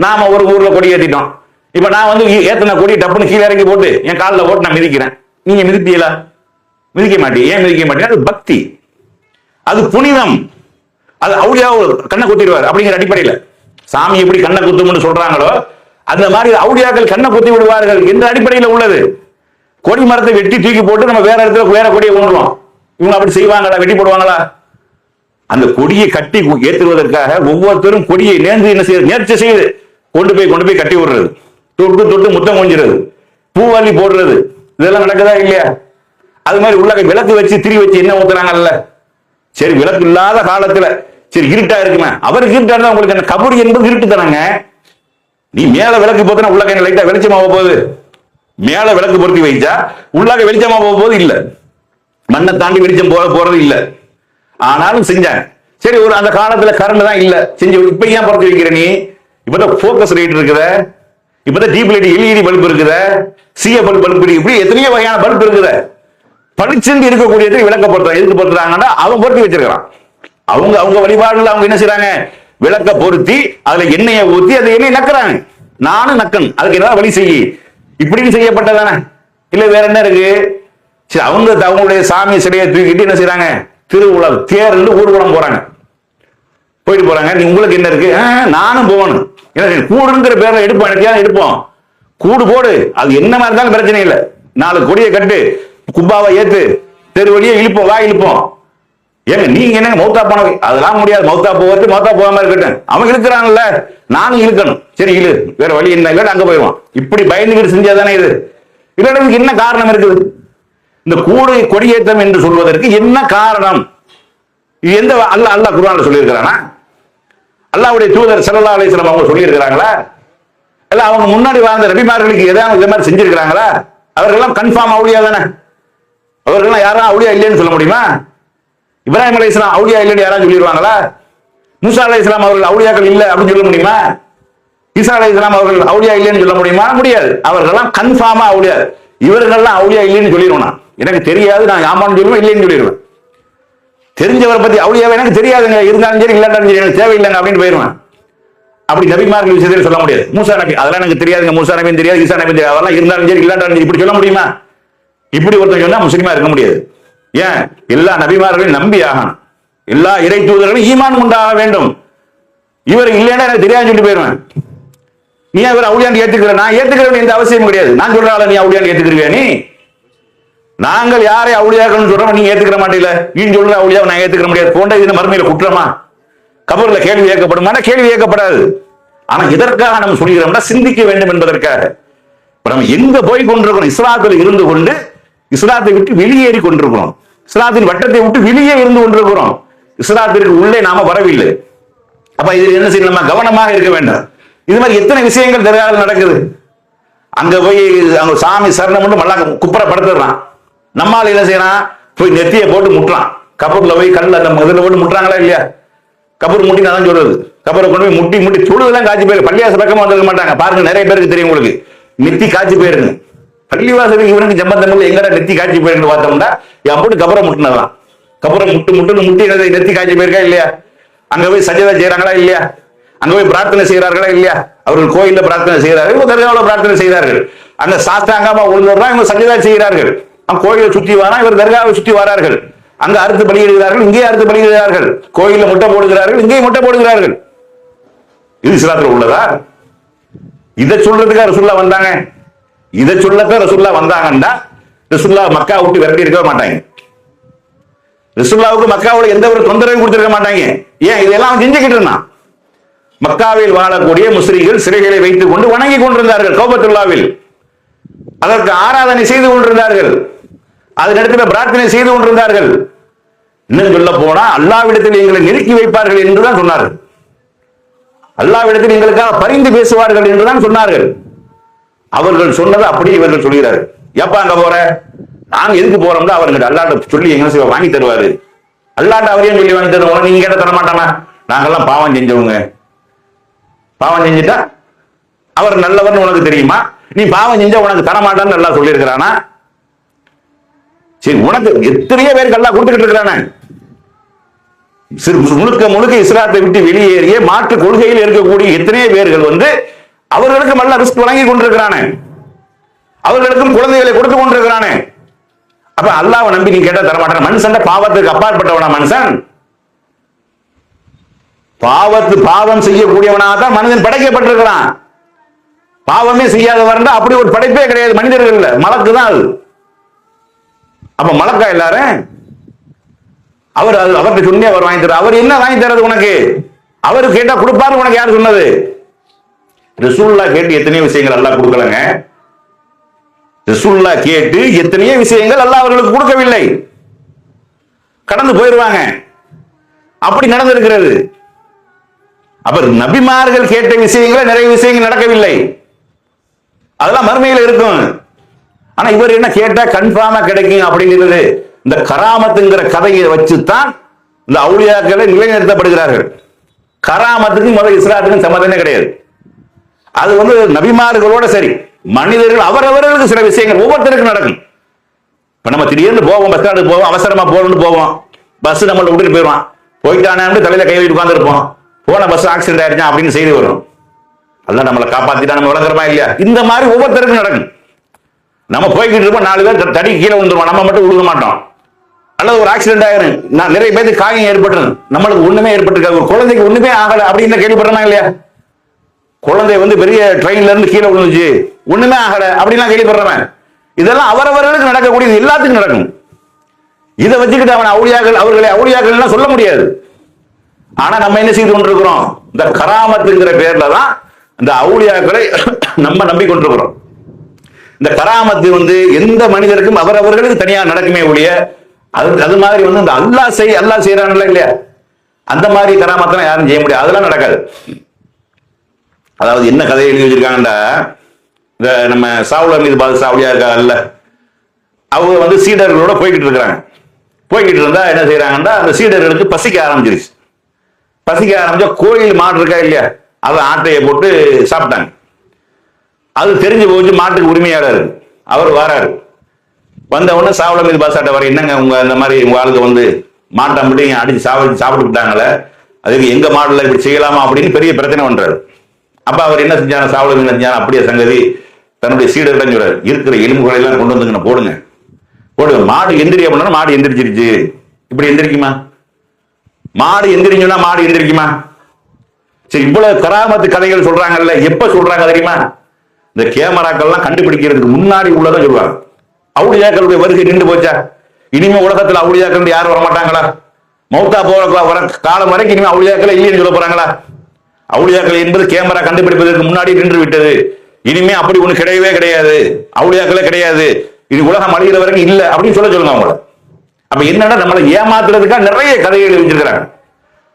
நாம ஒரு ஊர்ல கொடி ஏத்திட்டோம். இப்ப நான் வந்து ஏத்தன கொடி டப்புன்னு கீழே இறங்கி போட்டு என் காலில் போட்டு நான் மிதிக்கிறேன். நீங்க மிதிப்பீங்களா? மிதிக்க மாட்டீங்க. ஏன் மிதிக்க மாட்டீங்க? அது பக்தி, அது புனிதம், அது அவுளியா கண்ணை குத்திடுவார் அப்படிங்கிற அடிப்படையில். சாமி எப்படி கண்ணை குத்தும்னு சொல்றாங்களோ அந்த மாதிரி அவுளியாக்கள் கண்ணை குத்தி விடுவார்கள் என்ற அடிப்படையில் உள்ளது. கொடி மரத்தை வெட்டி தூக்கி போட்டு நம்ம வேற இடத்துல வேற கொடியை கொண்டுருவோம். இவங்க அப்படி செய்வாங்களா? வெட்டி போடுவாங்களா? அந்த கொடியை கட்டி ஏற்றுவதற்காக ஒவ்வொருத்தரும் கொடியை நேர்ந்து என்ன செய்ய நேர்ச்சி செய்து கொண்டு போய் கட்டி விடுறது, தொட்டு தொட்டு முத்தம் கொஞ்சிறது, பூவாலி போடுறது, இதெல்லாம் நடக்குதா இல்லையா? அது மாதிரி உள்ள விளக்கு வச்சு திரி வச்சு என்ன ஊத்துறாங்கல்ல. சரி, விளக்கு இல்லாத காலத்துல சரி இருட்டா இருக்குமே, அவருக்கு இருட்டா இருந்தா உங்களுக்கு என்ன கபடி என்பது இருட்டு தானங்க. நீ மேல விளக்கு போத்தனா உள்ள லைட்டா வெளிச்சமா போகுது, மேல விளக்கு பொருத்தி வைச்சா உள்ளாக வெளிச்சமா போகும்போது இல்ல, மண்ணை தாண்டி வெளிச்சம் போறது இல்ல. ஆனாலும் செஞ்சாங்க. சரி, ஒரு அந்த காலத்துல கரண்ட் தான் இல்ல, செஞ்சு இப்ப ஏன் பொருத்தி வைக்கிற நீ? இப்பதான் போக்கஸ் லைட் இருக்குத, இப்பதான் டீப் லைட் எல்இடி பல்ப் இருக்குத, சிஏ பல்ப் இப்படி எத்தனையோ வகையான பல்ப் இருக்குத. பளிச்சென்று இருக்கக்கூடியது விளக்க பொருத்தம். எதுக்கு பொருத்துறாங்கன்னா அவன் பொருத்தி வச்சிருக்கான். அவங்க வழிபாடுல அவங்க என்ன செய்யறாங்க, விளக்க பொருத்தி அதுல எண்ணெயை ஊத்தி அந்த எண்ணெய் நக்குறாங்க. நானும் நக்கன், அதுக்கு என்ன வழி செய்ய இப்படின்னு செய்யப்பட்டதானே, இல்ல வேற என்ன இருக்கு? சரி, அவங்களுடைய சாமி சிலையை தூக்கிட்டு என்ன செய்யறாங்க, திருவுளம் தேர்ந்து ஊர்வலம் போறாங்க, போயிட்டு போறாங்க. நீ உங்களுக்கு என்ன இருக்கு? நானும் போகணும். கூடுங்கிற பேர்ல எடுப்போம், எனக்கு எடுப்போம். கூடு போடு, அது என்ன மாதிரி இருந்தாலும் பிரச்சனை இல்லை. 4 கொடியை கட்டு, குப்பாவை ஏத்து, தெரு வழியே இழுப்போம், வா இழுப்போம். ஏங்க நீங்க என்ன மௌத்தா போன? அதெல்லாம் முடியாது. மௌத்தா போவது மௌத்தா போகாம இருக்கட்டும், அவங்க இழுக்கிறாங்கல்ல, நானும் இழுக்கணும். சரி இழு, வேற வழி என்ன இல்லை, அங்க போயிடுவான். இப்படி பயந்துகிட்டு செஞ்சாதானே இது. இல்லைன்னா என்ன காரணம் இருக்குது? இந்த கூடு கொடியேற்றம் என்று சொல்வதற்கு என்ன காரணம்? எந்த அல்லாஹ் குர்ஆன்ல சொல்லியிருக்கிறானா? அல்லாஹ்வுடைய தூதர் ஸல்லல்லாஹு அலைஹி வஸல்லம் அவங்க சொல்லியிருக்கிறாங்களா? இல்ல அவங்க முன்னாடி வாழ்ந்த நபிமார்களுக்கு ஏதாவது இந்த மாதிரி செஞ்சிருக்கிறாங்களா? அவர்களெல்லாம் கன்ஃபார்ம் அவுலியா தானே. அவர்களெல்லாம் யாரும் அவுலியா இல்லைன்னு சொல்ல முடியுமா? இப்ராஹிம் அலைஹிஸ்ஸலாம் அவுலியா இல்லைன்னு யாராவது சொல்லிடுவாங்களா? மூசா அலைஹிஸ்ஸலாம் அவர்கள் அவுலியாக்கள் இல்லை அப்படின்னு சொல்ல முடியுமா? ஈசா அலைஹிஸ்ஸலாம் அவர்கள் அவுலியா இல்லைன்னு சொல்ல முடியுமா? முடியாது. அவர்களெல்லாம் கன்ஃபார்மா அவுலியா. இவர்கள்லாம் அவுலியா இல்லைன்னு சொல்லிடுவோம். எனக்கு தெரியாது, நான் ஆமான்னு சொல்லுவேன், இல்லைன்னு சொல்லிடுவேன். தெரிஞ்சவரை பத்தி அவுலியாவை எனக்கு தெரியாதுங்க, இருந்தாலும் சரி இல்லாட்டாலும் சரி எனக்கு தேவையில்லைங்க அப்படின்னு போயிடுவேன். அப்படி நபிமார்கள் விஷயத்தில் சொல்ல முடியாது. மூசா நபி அதெல்லாம் எனக்கு தெரியாதுங்க, மூசா நபியும் தெரியாது, ஈசா நபியும் தெரியாது, அதெல்லாம் இருந்தாலும் சரி இல்லாட்டாலும் சரி இப்படி சொல்ல முடியுமா? இப்படி ஒருத்தன் சொன்னா முஸ்லிமா இருக்க முடியாது. ஏன்? எல்லா நபிமார்களையும் நம்பி ஆகணும், எல்லா இறை தூதர்களும் ஈமான் உண்டாக வேண்டும். இவர் இல்லைன்னா எனக்கு தெரியாதுன்னு சொல்லிட்டு போயிருவேன். நீ இவர் அவுளியாண்டு ஏத்துக்கிற? நான் ஏத்துக்கிற எந்த அவசியம் கிடையாது. நான் சொல்றாள் நீ அவுளியாண்டு ஏத்துக்கிறியா? நீ நாங்கள் யாரை அவுளியாக்கணும்னு சொல்றோம், நீ ஏத்துக்கிற மாட்டீல. நீ சொல்ற அவுளியாவை நான் ஏத்துக்கிற முடியாது. போன்ற இது மறுமையில குற்றமா? கபர்ல கேள்வி கேட்கப்படுமா? கேள்வி கேட்கப்படாது. ஆனா இதற்காக நம்ம சொல்கிறோம்னா சிந்திக்க வேண்டும் என்பதற்காக. நம்ம எங்க போய் கொண்டிருக்கிறோம்? இஸ்லாத்தில் இருந்து கொண்டு இஸ்லாத்தை விட்டு வெளியேறி கொண்டிருக்கிறோம். இஸ்லாத்தின் வட்டத்தை விட்டு வெளியே இருந்து கொண்டிருக்கிறோம். இஸ்லாத்திற்கு உள்ளே நாம வரவில்லை. அப்ப இதில் என்ன செய்யணும்? நம்ம கவனமாக இருக்க வேண்டும். இது மாதிரி எத்தனை விஷயங்கள் தெரியாத நடக்குது. அங்க போய் அங்க சாமி சரணம் மட்டும் மல்லா குப்புறப்படுத்துறான். நம்மால் என்ன செய்யறான்? போய் நெத்தியை போட்டு முட்டுறான். கபூர்ல போய் கல்ல அந்த முதல்ல போட்டு முட்டுறாங்களா இல்லையா? கபூர் முட்டி நான் சொல்றது. கபரை கொண்டு போய் முட்டி முட்டி தொழுதெல்லாம் காய்ச்சி போயிரு. பள்ளிவாசல் பக்கமா வந்துருக்க மாட்டாங்க. பாருங்க, நிறைய பேருக்கு தெரியும். உங்களுக்கு நெத்தி காய்ச்சி போயிருங்க. பள்ளிவாசலுக்கு இவனுக்கு ஜம்பந்தமிழ் எங்கடா நெத்தி காய்ச்சி போயிருந்து பார்த்தோம்னா என் போட்டு கபரை முட்டினதான். கபரை முட்டுன்னு முட்டி நெத்தி காய்ச்சி போயிருக்கா இல்லையா? அங்க போய் சஜதா செய்யறாங்களா இல்லையா? அங்க போய் பிரார்த்தனை செய்யறார்களா இல்லையா? அவர்கள் கோயில்ல பிரார்த்தனை செய்கிறார்கள், தர்காவில் பிரார்த்தனை செய்கிறார்கள். அங்க சாஸ்தாங்கமா உழுதுதான் இவங்க சஜதா செய்கிறார்கள். கோயிலை சுற்றி வரா, இவர் தர்காவை சுற்றி வரார்கள். அங்க அறுத்து பலியிடுகிறார்கள், இங்கே அறுத்து பலியிடுகிறார்கள். கோயில முட்டை போடுகிறார்கள், இங்கே முட்டை போடுகிறார்கள். இது இஸ்லாத்துல உள்ளதா? இதை சொல்றதுக்காக ரசூல்லா வந்தாங்க. இதை சொல்லத்தான் ரசூல்லா வந்தாங்கன்னா ரசூல்லா மக்கா விட்டு விரட்டி இருக்கவே மாட்டாங்க. ரசூல்லாவுக்கு மக்காவோட எந்த ஒரு தொந்தரவும் கொடுத்திருக்க மாட்டாங்க. ஏன்? இதெல்லாம் செஞ்சுக்கிட்டு இருந்தான். மக்காவில் வாழக்கூடிய முஸ்லிம்கள் சிலைகளை வைத்துக் கொண்டு வணங்கி கொண்டிருந்தார்கள். கௌபத்துல்லாவில் அதற்கு ஆராதனை செய்து கொண்டிருந்தார்கள். அதனிடத்தில் பிரார்த்தனை செய்து கொண்டிருந்தார்கள். இன்னும் சொல்ல போனா அல்லாவிடத்தில் எங்களை நெருக்கி வைப்பார்கள் என்றுதான் சொன்னார்கள். அல்லாவிடத்தில் எங்களுக்காக பரிந்து பேசுவார்கள் என்றுதான் சொன்னார்கள். அவர்கள் சொன்னதை அப்படி இவர்கள் சொல்கிறார்கள். எப்ப அங்க போற? நாங்க எதுக்கு போறோம்னா அவர்கிட்ட அல்லாட்ட சொல்லி எங்க வாங்கி தருவாரு. அல்லாட்ட அவரையும் சொல்லி வாங்கி தருவோம். நீங்க கேட்ட தர மாட்டானா? நாங்கெல்லாம் பாவம் செஞ்சவங்க. பாவம் செஞ்சுட்டா அவர் நல்லவர்னு உனக்கு தெரியுமா? நீ பாவம் செஞ்சா உனக்கு தரமாட்டான்னு நல்லா சொல்லியிருக்கிறானா? சரி, உனக்கு எத்தனையோ பேருக்கு எல்லாம் கொடுத்துக்கிட்டு இருக்கிறானே. முழுக்க முழுக்க இஸ்லாத்தை விட்டு வெளியேறிய மாற்று கொள்கையில் இருக்கக்கூடிய எத்தனையோ பேர்கள் அவர்களுக்கும் நல்ல ரிஸ்க் வழங்கி கொண்டிருக்கிறானே. அவர்களுக்கும் குழந்தைகளை கொடுத்து கொண்டிருக்கிறானே. அப்ப அல்லாஹ்வை நம்பி நீ கேட்டா தரமாட்டான். மனுஷன் பாவத்துக்கு அப்பாற்பட்டவனா? மனுஷன் பாவம் செய்யக்கூடியவனாக மனிதன் படைக்கப்பட்டிருக்கிறான். பாவமே செய்யாதவன் அப்படி ஒரு படைப்பே கிடையாது மனிதர்கள். மலக்கு தான் அது. அப்ப மலக்கா எல்லாரும் அவர் அவர்கிட்ட சொன்னே அவர் வாங்கி தர. அவர் என்ன வாங்கி தரது உனக்கு? அவரு கேட்டா கொடுப்பாரு. உனக்கு யார் சொன்னது? ரசூலுல்லா கேட்டு எத்தனையோ விஷயங்கள் அல்லாஹ் கொடுக்கலங்க. ரசூலுல்லா கேட்டு எத்தனையோ விஷயங்கள் அல்லாஹ் அவர்களுக்கு கொடுக்கவில்லை. கடந்து போயிருவாங்க. அப்படி நடந்திருக்கிறது. அவர் நபிமார்கள் கேட்ட விஷயங்கள் நிறைய விஷயங்கள் நடக்கவில்லை. அதெல்லாம் மறுமையில் இருக்கும். ஆனா இவர் என்ன கேட்டா கன்ஃபார்மா கிடைக்கும் அப்படிங்கிறது இந்த கராமத்துங்கிற கதையை வச்சுதான் இந்த அவுலியாக்களை நிலைநிறுத்தப்படுகிறார்கள். கராமத்துக்கு முதல் இஸ்லாத்துக்கும் சம்மதமே கிடையாது. அது நபிமார்களோட சரி, மனிதர்கள் அவரவர்களுக்கு சில விஷயங்கள் ஒவ்வொருத்தருக்கும் நடக்கும். இப்ப நம்ம திடீர்னு போவோம், பஸ் ஸ்டாண்டுக்கு போவோம், அவசரமா போகணும்னு போவோம். பஸ் நம்மளை விட்டுட்டு போயிடுவான். போயிட்டானு தலையில கை வச்சு உட்கார்ந்துருப்போம். போன பஸ் ஆக்சிடென்ட் ஆயிடுச்சா அப்படின்னு செய்தி வரும். அதெல்லாம் நம்மளை காப்பாத்திட்டா நம்ம வளர்க்குறோமா இல்லையா? இந்த மாதிரி ஒவ்வொருத்தருக்கும் நடக்கும். நம்ம போய்கிட்டு இருப்போம், 4 பேர் தடி கீழே விழுந்துருவோம், நம்ம மட்டும் விழுக மாட்டோம். அல்லது ஒரு ஆக்சிடென்ட் ஆயிரும், நிறைய பேருக்கு காயம் ஏற்பட்டுரும், நம்மளுக்கு ஒண்ணுமே ஏற்பட்டிருக்காது. ஒரு குழந்தைக்கு ஒண்ணுமே ஆகல அப்படின்னு கேள்விப்படுறோமா இல்லையா? குழந்தை பெரிய ட்ரெயின்ல இருந்து கீழே விழுந்துச்சு, ஒண்ணுமே ஆகல அப்படின்லாம் கேள்விப்படுறவன். இதெல்லாம் அவரவர்களுக்கு நடக்கக்கூடியது, எல்லாத்துக்கும் நடக்கும். இதை வச்சுக்கிட்டு அவன் அவுளியாக்கள், அவர்களை அவுளியாக்கள் சொல்ல முடியாது. ஆனா நம்ம என்ன செய்து கொண்டிருக்கிறோம்? இந்த கராமத்துங்கிற பேர்ல தான் இந்த அவுளியாக்களை நம்ம நம்பிக்கொண்டிருக்கிறோம். இந்த கராமத்து எந்த மனிதருக்கும் அவரவர்களுக்கு தனியா நடக்குமே ஒழிய, அது மாதிரி இந்த அல்லாஹ் செய்யறான்ல இல்லையா, அந்த மாதிரி கராமத்தெல்லாம் யாரும் செய்ய முடியாது. அதெல்லாம் நடக்காது. அதாவது என்ன கதையை எழுதி வச்சிருக்காங்கடா, இந்த நம்ம சாவுல மீது பாது அவுளியா இருக்காங்கல்ல, அவங்க சீடர்களோட போய்கிட்டு இருக்கிறாங்க. போய்கிட்டு இருந்தா என்ன செய்யறாங்கன்னா, அந்த சீடர்களுக்கு பசிக்க ஆரம்பிச்சிருச்சு. பசிக்க ஆரம்பிச்சா கோயில் மாடு இருக்கா இல்லையா, அதை ஆட்டையை போட்டு சாப்பிட்டாங்க. அது தெரிஞ்சு போச்சு மாட்டுக்கு உரிமையாளர். அவர் வராரு. வந்த உடனே சாவல மீது பாசாட்ட வர, என்னங்க உங்க இந்த மாதிரி உங்க ஆளுக்கு மாட்டை மட்டும் அடிச்சு சாப்பிட்டு விட்டாங்களே, அதுக்கு எங்க மாடுல இப்படி செய்யலாமா அப்படின்னு பெரிய பிரச்சனை பண்றாரு. அப்ப அவர் என்ன செஞ்சாங்க, சாவல மீன் செஞ்சாங்க. அப்படியே சங்கதி தன்னுடைய சீடர்கிட்ட சொல்றாரு, இருக்கிற எலும்புகளை எல்லாம் கொண்டு வந்துங்க போடுங்க. மாடு எந்திரியா பண்ணா மாடு எந்திரிச்சிருச்சு. இப்படி எந்திரிக்குமா? மாடு எந்திரிச்சுன்னா மாடு எந்திரிக்குமா? சரி, இவ்வளவு கராமத்து கதைகள் சொல்றாங்கல்ல, எப்ப சொல்றாங்க தெரியுமா? இந்த கேமராக்கள்லாம் கண்டுபிடிக்கிறதுக்கு முன்னாடி உள்ளதை சொல்லுவாங்க. அவுளியாக்களுடைய வருகை நின்று போச்சா? இனிமே உலகத்துல அவுளியாக்கள் யாரும் வரமாட்டாங்களா? மௌத்தா போற வர காலம் வரைக்கும் இனிமே அவுளியாக்கள் இல்லைன்னு சொல்ல போறாங்களா? அவுளியாக்கள் என்பது கேமரா கண்டுபிடிப்பதற்கு முன்னாடி நின்று விட்டது. இனிமே அப்படி ஒண்ணு கிடையவே கிடையாது, அவுளியாக்களே கிடையாது, இது உலகம் அழிகிற வரைக்கும் இல்ல அப்படின்னு சொல்லுங்க அவங்கள. அப்ப என்னன்னா, நம்மளை ஏமாத்துறதுக்காக நிறைய கதைகள் வச்சிருக்கிறாங்க.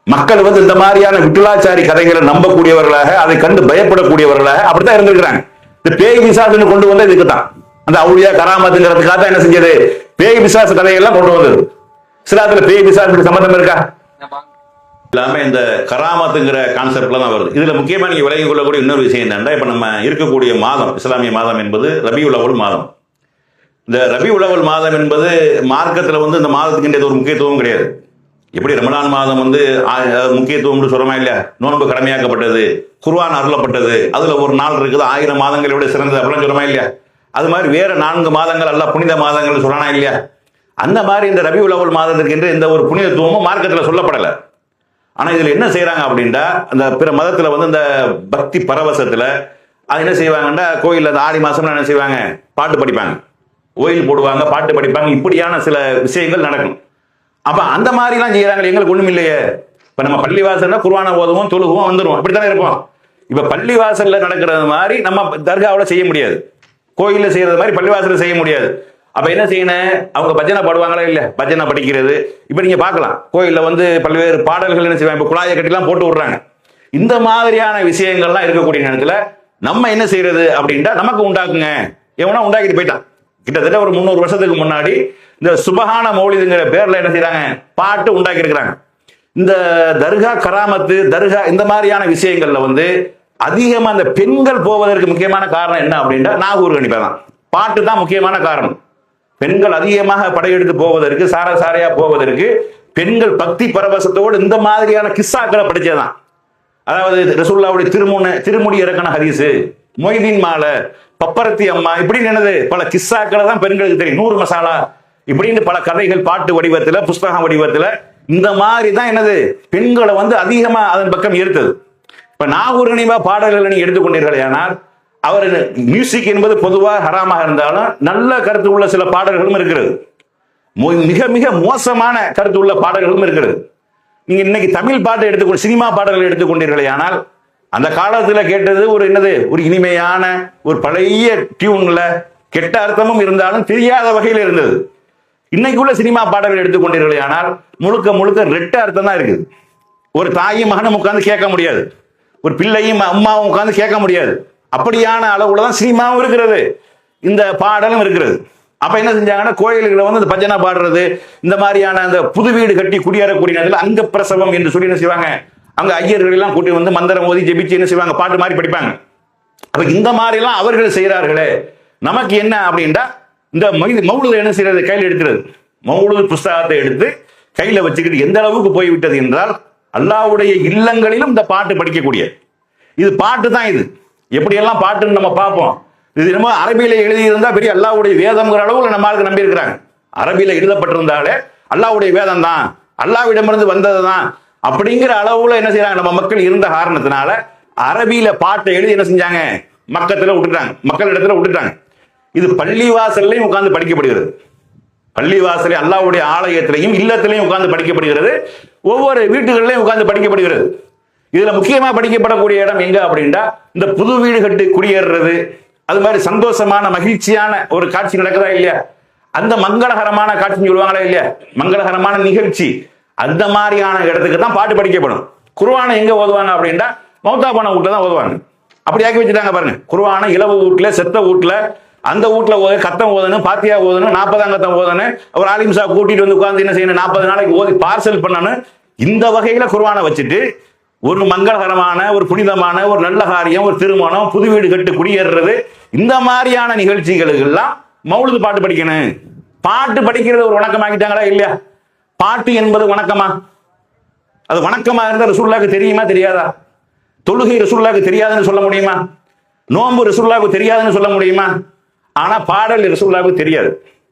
மக்கள் வந்து இந்த மாதிரியான விட்டுலாச்சாரி கதைகளை நம்பக்கூடியவர்களாக, அதை கண்டு பயப்படக்கூடியவர்களாக அப்படித்தான் இருந்திருக்கிறாங்க. இந்த பேய் பிசாசுன்னு கொண்டு வந்த இதுக்கு தான், அந்த அவுளியா கராமத்துங்கிறதுக்காக தான் என்ன செஞ்சது, பேய் பிசாசு கதைகள்லாம் கொண்டு வந்தது. சிலாத்துல பேய் பிசாசுக்கு சம்பந்தம் இருக்கா? எல்லாமே இந்த கராமத்துங்கிற கான்செப்ட்ல தான் வருது. இதுல முக்கியமா நீங்க விலகிக் கொள்ளக்கூடிய இன்னொரு விஷயம் என்னன்னா, இப்ப நம்ம இருக்கக்கூடிய மாதம் இஸ்லாமிய மாதம் என்பது ரபியுல் அவ்வல் மாதம். இந்த ரபியுல் அவ்வல் மாதம் என்பது மார்க்கத்துல வந்து இந்த மாதத்துக்கு ஒரு முக்கியத்துவம் கிடையாது. எப்படி ரமலான் மாதம் வந்து முக்கியத்துவம் சொல்றமா இல்லையா, நோன்பு கடமையாக்கப்பட்டது, குர்ஆன் அருளப்பட்டது, அதுல ஒரு நாள் இருக்குது 1000 மாதங்களை விட சிறந்தது அப்படின்னு சொல்றமா இல்லையா? அது மாதிரி வேற 4 மாதங்கள் அல்ல புனித மாதங்கள் சொல்றானா இல்லையா? அந்த மாதிரி இந்த ரபியுல் அவ்வல் மாதத்திற்கு என்று எந்த ஒரு புனிதத்துவமும் மார்க்கத்துல சொல்லப்படல. ஆனா இதுல என்ன செய்யறாங்க அப்படின்னா, அந்த பிற மதத்துல வந்து இந்த பக்தி பரவசத்துல அது என்ன செய்வாங்கன்னா, கோயில்ல அந்த ஆடி மாசம்ல என்ன செய்வாங்க, பாட்டு படிப்பாங்க, கோயில் போடுவாங்க, பாட்டு படிப்பாங்க, இப்படியான சில விஷயங்கள் நடக்கும். அப்ப அந்த மாதிரி எல்லாம் செய்யறாங்க. எங்களுக்கு ஒண்ணும் இல்லையே, இப்ப நம்ம பள்ளிவாசல்னா குர்ஆனை ஓதுவோம், தொழுகுவோம், வந்துருவோம், இப்படித்தானே இருப்போம். இப்ப பள்ளிவாசல்ல நடக்கிறது மாதிரி நம்ம தர்காவுல செய்ய முடியாது, கோயில்ல செய்யறது மாதிரி பள்ளிவாசல்ல செய்ய முடியாது. அப்ப என்ன செய்யணும், அவங்க பஜனை பாடுவாங்களா இல்ல, பஜனை படிக்கிறது. இப்ப நீங்க பார்க்கலாம், கோயில்ல வந்து பல்வேறு பாடல்கள் என்ன செய்வாங்க, இப்ப குழாயை கட்டிலாம் போட்டு விடுறாங்க. இந்த மாதிரியான விஷயங்கள்லாம் இருக்கக்கூடிய நேரத்துல நம்ம என்ன செய்யறது அப்படின்ட்டா, நமக்கு உண்டாக்குங்க, எவனா உண்டாக்கிட்டு போயிட்டான். கிட்டத்தட்ட ஒரு 300 வருஷத்துக்கு முன்னாடி இந்த சுபஹான மௌலிதுங்கிற பேர்ல என்ன செய்யறாங்க, பாட்டு உண்டாக்கி இருக்கிறாங்க. இந்த தர்கா கராமத்து, தர்கா இந்த மாதிரியான விஷயங்கள்ல வந்து அதிகமா அந்த பெண்கள் போவதற்கு முக்கியமான காரணம் என்ன அப்படின்னா, நாகூர் கணிப்பா தான், பாட்டு தான் முக்கியமான காரணம். பெண்கள் அதிகமாக படையெடுத்து போவதற்கு, சாரையா போவதற்கு பெண்கள் பக்தி பரவசத்தோடு இந்த மாதிரியான கிஸ்ஸாக்களை படிச்சதான். அதாவது ரசூலுல்லாஹ்வுடைய திருமுடி இறக்கண ஹதீஸ், மொய்தீன் மாலை, பப்பரத்தி அம்மா, இப்படின்னு என்னது பல கிஸ்ஸாக்களை தான் பெண்களுக்கு தெரியும். 100 மசாலா இப்படின்னு பல கதைகள் பாட்டு வடிவத்துல, புஸ்தக வடிவத்துல, இந்த மாதிரி தான் என்னது பெண்களை வந்து அதிகமா அதன் பக்கம் ஈர்த்தது. இப்ப நாகூர் கனிவா பாடல்களை நீங்க எடுத்துக்கொண்டீர்கள், ஆனால் அவர் மியூசிக் என்பது பொதுவாக ஹராமாக இருந்தாலும் நல்ல கருத்து உள்ள சில பாடல்களும் இருக்கிறது, மிக மிக மோசமான கருத்து உள்ள பாடல்களும் இருக்கிறது. நீங்க இன்னைக்கு தமிழ் பாட்டை எடுத்துக்கொண்டு சினிமா பாடல்கள் எடுத்துக்கொண்டீர்களே, ஆனால் அந்த காலத்துல கேட்டது ஒரு என்னது, ஒரு இனிமையான ஒரு பழைய டியூன்ல கெட்ட அர்த்தமும் இருந்தாலும் தெரியாத வகையில் இருந்தது. இன்னைக்குள்ள சினிமா பாடல்கள் எடுத்துக்கொண்டீர்களே, ஆனால் முழுக்க முழுக்க ரெட்ட அர்த்தம் தான் இருக்குது. ஒரு தாயும் மகனும் உட்கார்ந்து கேட்க முடியாது, ஒரு பிள்ளையும் அம்மாவும் உட்கார்ந்து கேட்க முடியாது. அப்படியான அளவுல தான் சினிமாவும் இருக்கிறது, இந்த பாடலும் இருக்கிறது. அப்ப என்ன செஞ்சாங்கன்னா, கோயில்களை வந்து பஜனை பாடுறது, இந்த மாதிரியான அந்த புது வீடு கட்டி குடியேறக்கூடிய நேரத்தில் அங்க பிரசவம் என்று சொல்லி என்ன செய்வாங்க, அங்க ஐயர்கள் எல்லாம் கூட்டி வந்து மந்திரம் ஓதி ஜெபிச்சு என்ன செய்வாங்க, பாட்டு மாதிரி படிப்பாங்க. அப்ப இந்த மாதிரி எல்லாம் அவர்கள் செய்யறார்களே, நமக்கு என்ன அப்படின்டா, இந்த மௌலுதை என்ன செய்யறது, கையில் எடுக்கிறது, மௌலுது புஸ்தகத்தை எடுத்து கையில வச்சுக்கிட்டு எந்த அளவுக்கு போய்விட்டது என்றால், அல்லாஹ்வுடைய இல்லங்களிலும் இந்த பாட்டு படிக்கக்கூடிய, இது பாட்டு தான். இது எப்படியெல்லாம் பாட்டுன்னு நம்ம பார்ப்போம். இது நம்ம அரபியில எழுதியிருந்தா பெரிய அல்லாஹ்வுடைய வேதம்ங்கிற அளவுல நம்ம ஆளுக்கு நம்பி இருக்கிறாங்க. அரபியில எழுதப்பட்டிருந்தாலே அல்லாஹ்வுடைய வேதம் தான், அல்லாஹ்விடமிருந்து வந்தது தான் அப்படிங்கிற அளவுல என்ன செய்யறாங்க, நம்ம மக்கள் இருந்த காரணத்தினால அரபியில பாட்டை எழுதி என்ன செஞ்சாங்க, மக்கத்துல விட்டுட்டாங்க, மக்கள் இடத்துல விட்டுட்டாங்க. இது பள்ளிவாசல்லையும் உட்கார்ந்து படிக்கப்படுகிறது, பள்ளிவாசலை அல்லாஹ்வுடைய ஆலயத்திலையும் இல்லத்திலையும் உட்கார்ந்து படிக்கப்படுகிறது, ஒவ்வொரு வீட்டுகளிலையும் உட்கார்ந்து படிக்கப்படுகிறது. இதுல முக்கியமா படிக்கப்படக்கூடிய இடம் எங்க அப்படின்னா, இந்த புது வீடு கட்டி குடியேறது, அது மாதிரி சந்தோஷமான மகிழ்ச்சியான ஒரு காட்சி நடக்குதா இல்லையா, அந்த மங்களகரமான காட்சின்னு சொல்லுவாங்களா இல்லையா, மங்களகரமான நிகழ்ச்சி, அந்த மாதிரியான இடத்துக்கு தான் பாட்டு படிக்கப்படும். குர்ஆனை எங்க ஓதுவாங்க அப்படின்னா, மௌத்தா போன வீட்டுல தான் ஓதுவாங்க. அப்படி ஆக்கி வச்சுட்டாங்க பாருங்க. குர்ஆனை இலவு வீட்டுல, செத்த வீட்டுல, அந்த வீட்டுல கத்தம் ஓதணும், பாத்தியா ஓதணும், 40ஆம் கத்தம் ஓதணும், ஒரு ஆலிம்சா கூட்டிட்டு வந்து உட்கார்ந்து என்ன செய்யணும், 40 நாளைக்கு ஓதி பார்சல் பண்ணணும். இந்த வகையில குர்ஆனை வச்சுட்டு ஒரு மங்களகரமான, ஒரு புனிதமான, ஒரு நல்ல காரியம், ஒரு திருமணம், புது வீடு கட்டு குடியேறது, இந்த மாதிரியான நிகழ்ச்சிகளுக்கு எல்லாம் மௌலுது பாட்டு படிக்கணும். பாட்டு படிக்கிறது ஒரு வணக்கமாக்கிட்டாங்களா இல்லையா? பாட்டு என்பது வணக்கமா? அது வணக்கமா இருந்தா ரசூலுல்லாஹ்வுக்கு தெரியுமா தெரியாதா? தொழுகை ரசூலுல்லாஹ்வுக்கு தெரியாதுன்னு சொல்ல முடியுமா? நோன்பு ரசூலுல்லாஹ்வுக்கு தெரியாதுன்னு சொல்ல முடியுமா? ஆனா பாடல் ரசூலுல்லாஹ்வுக்கு தெரியாது.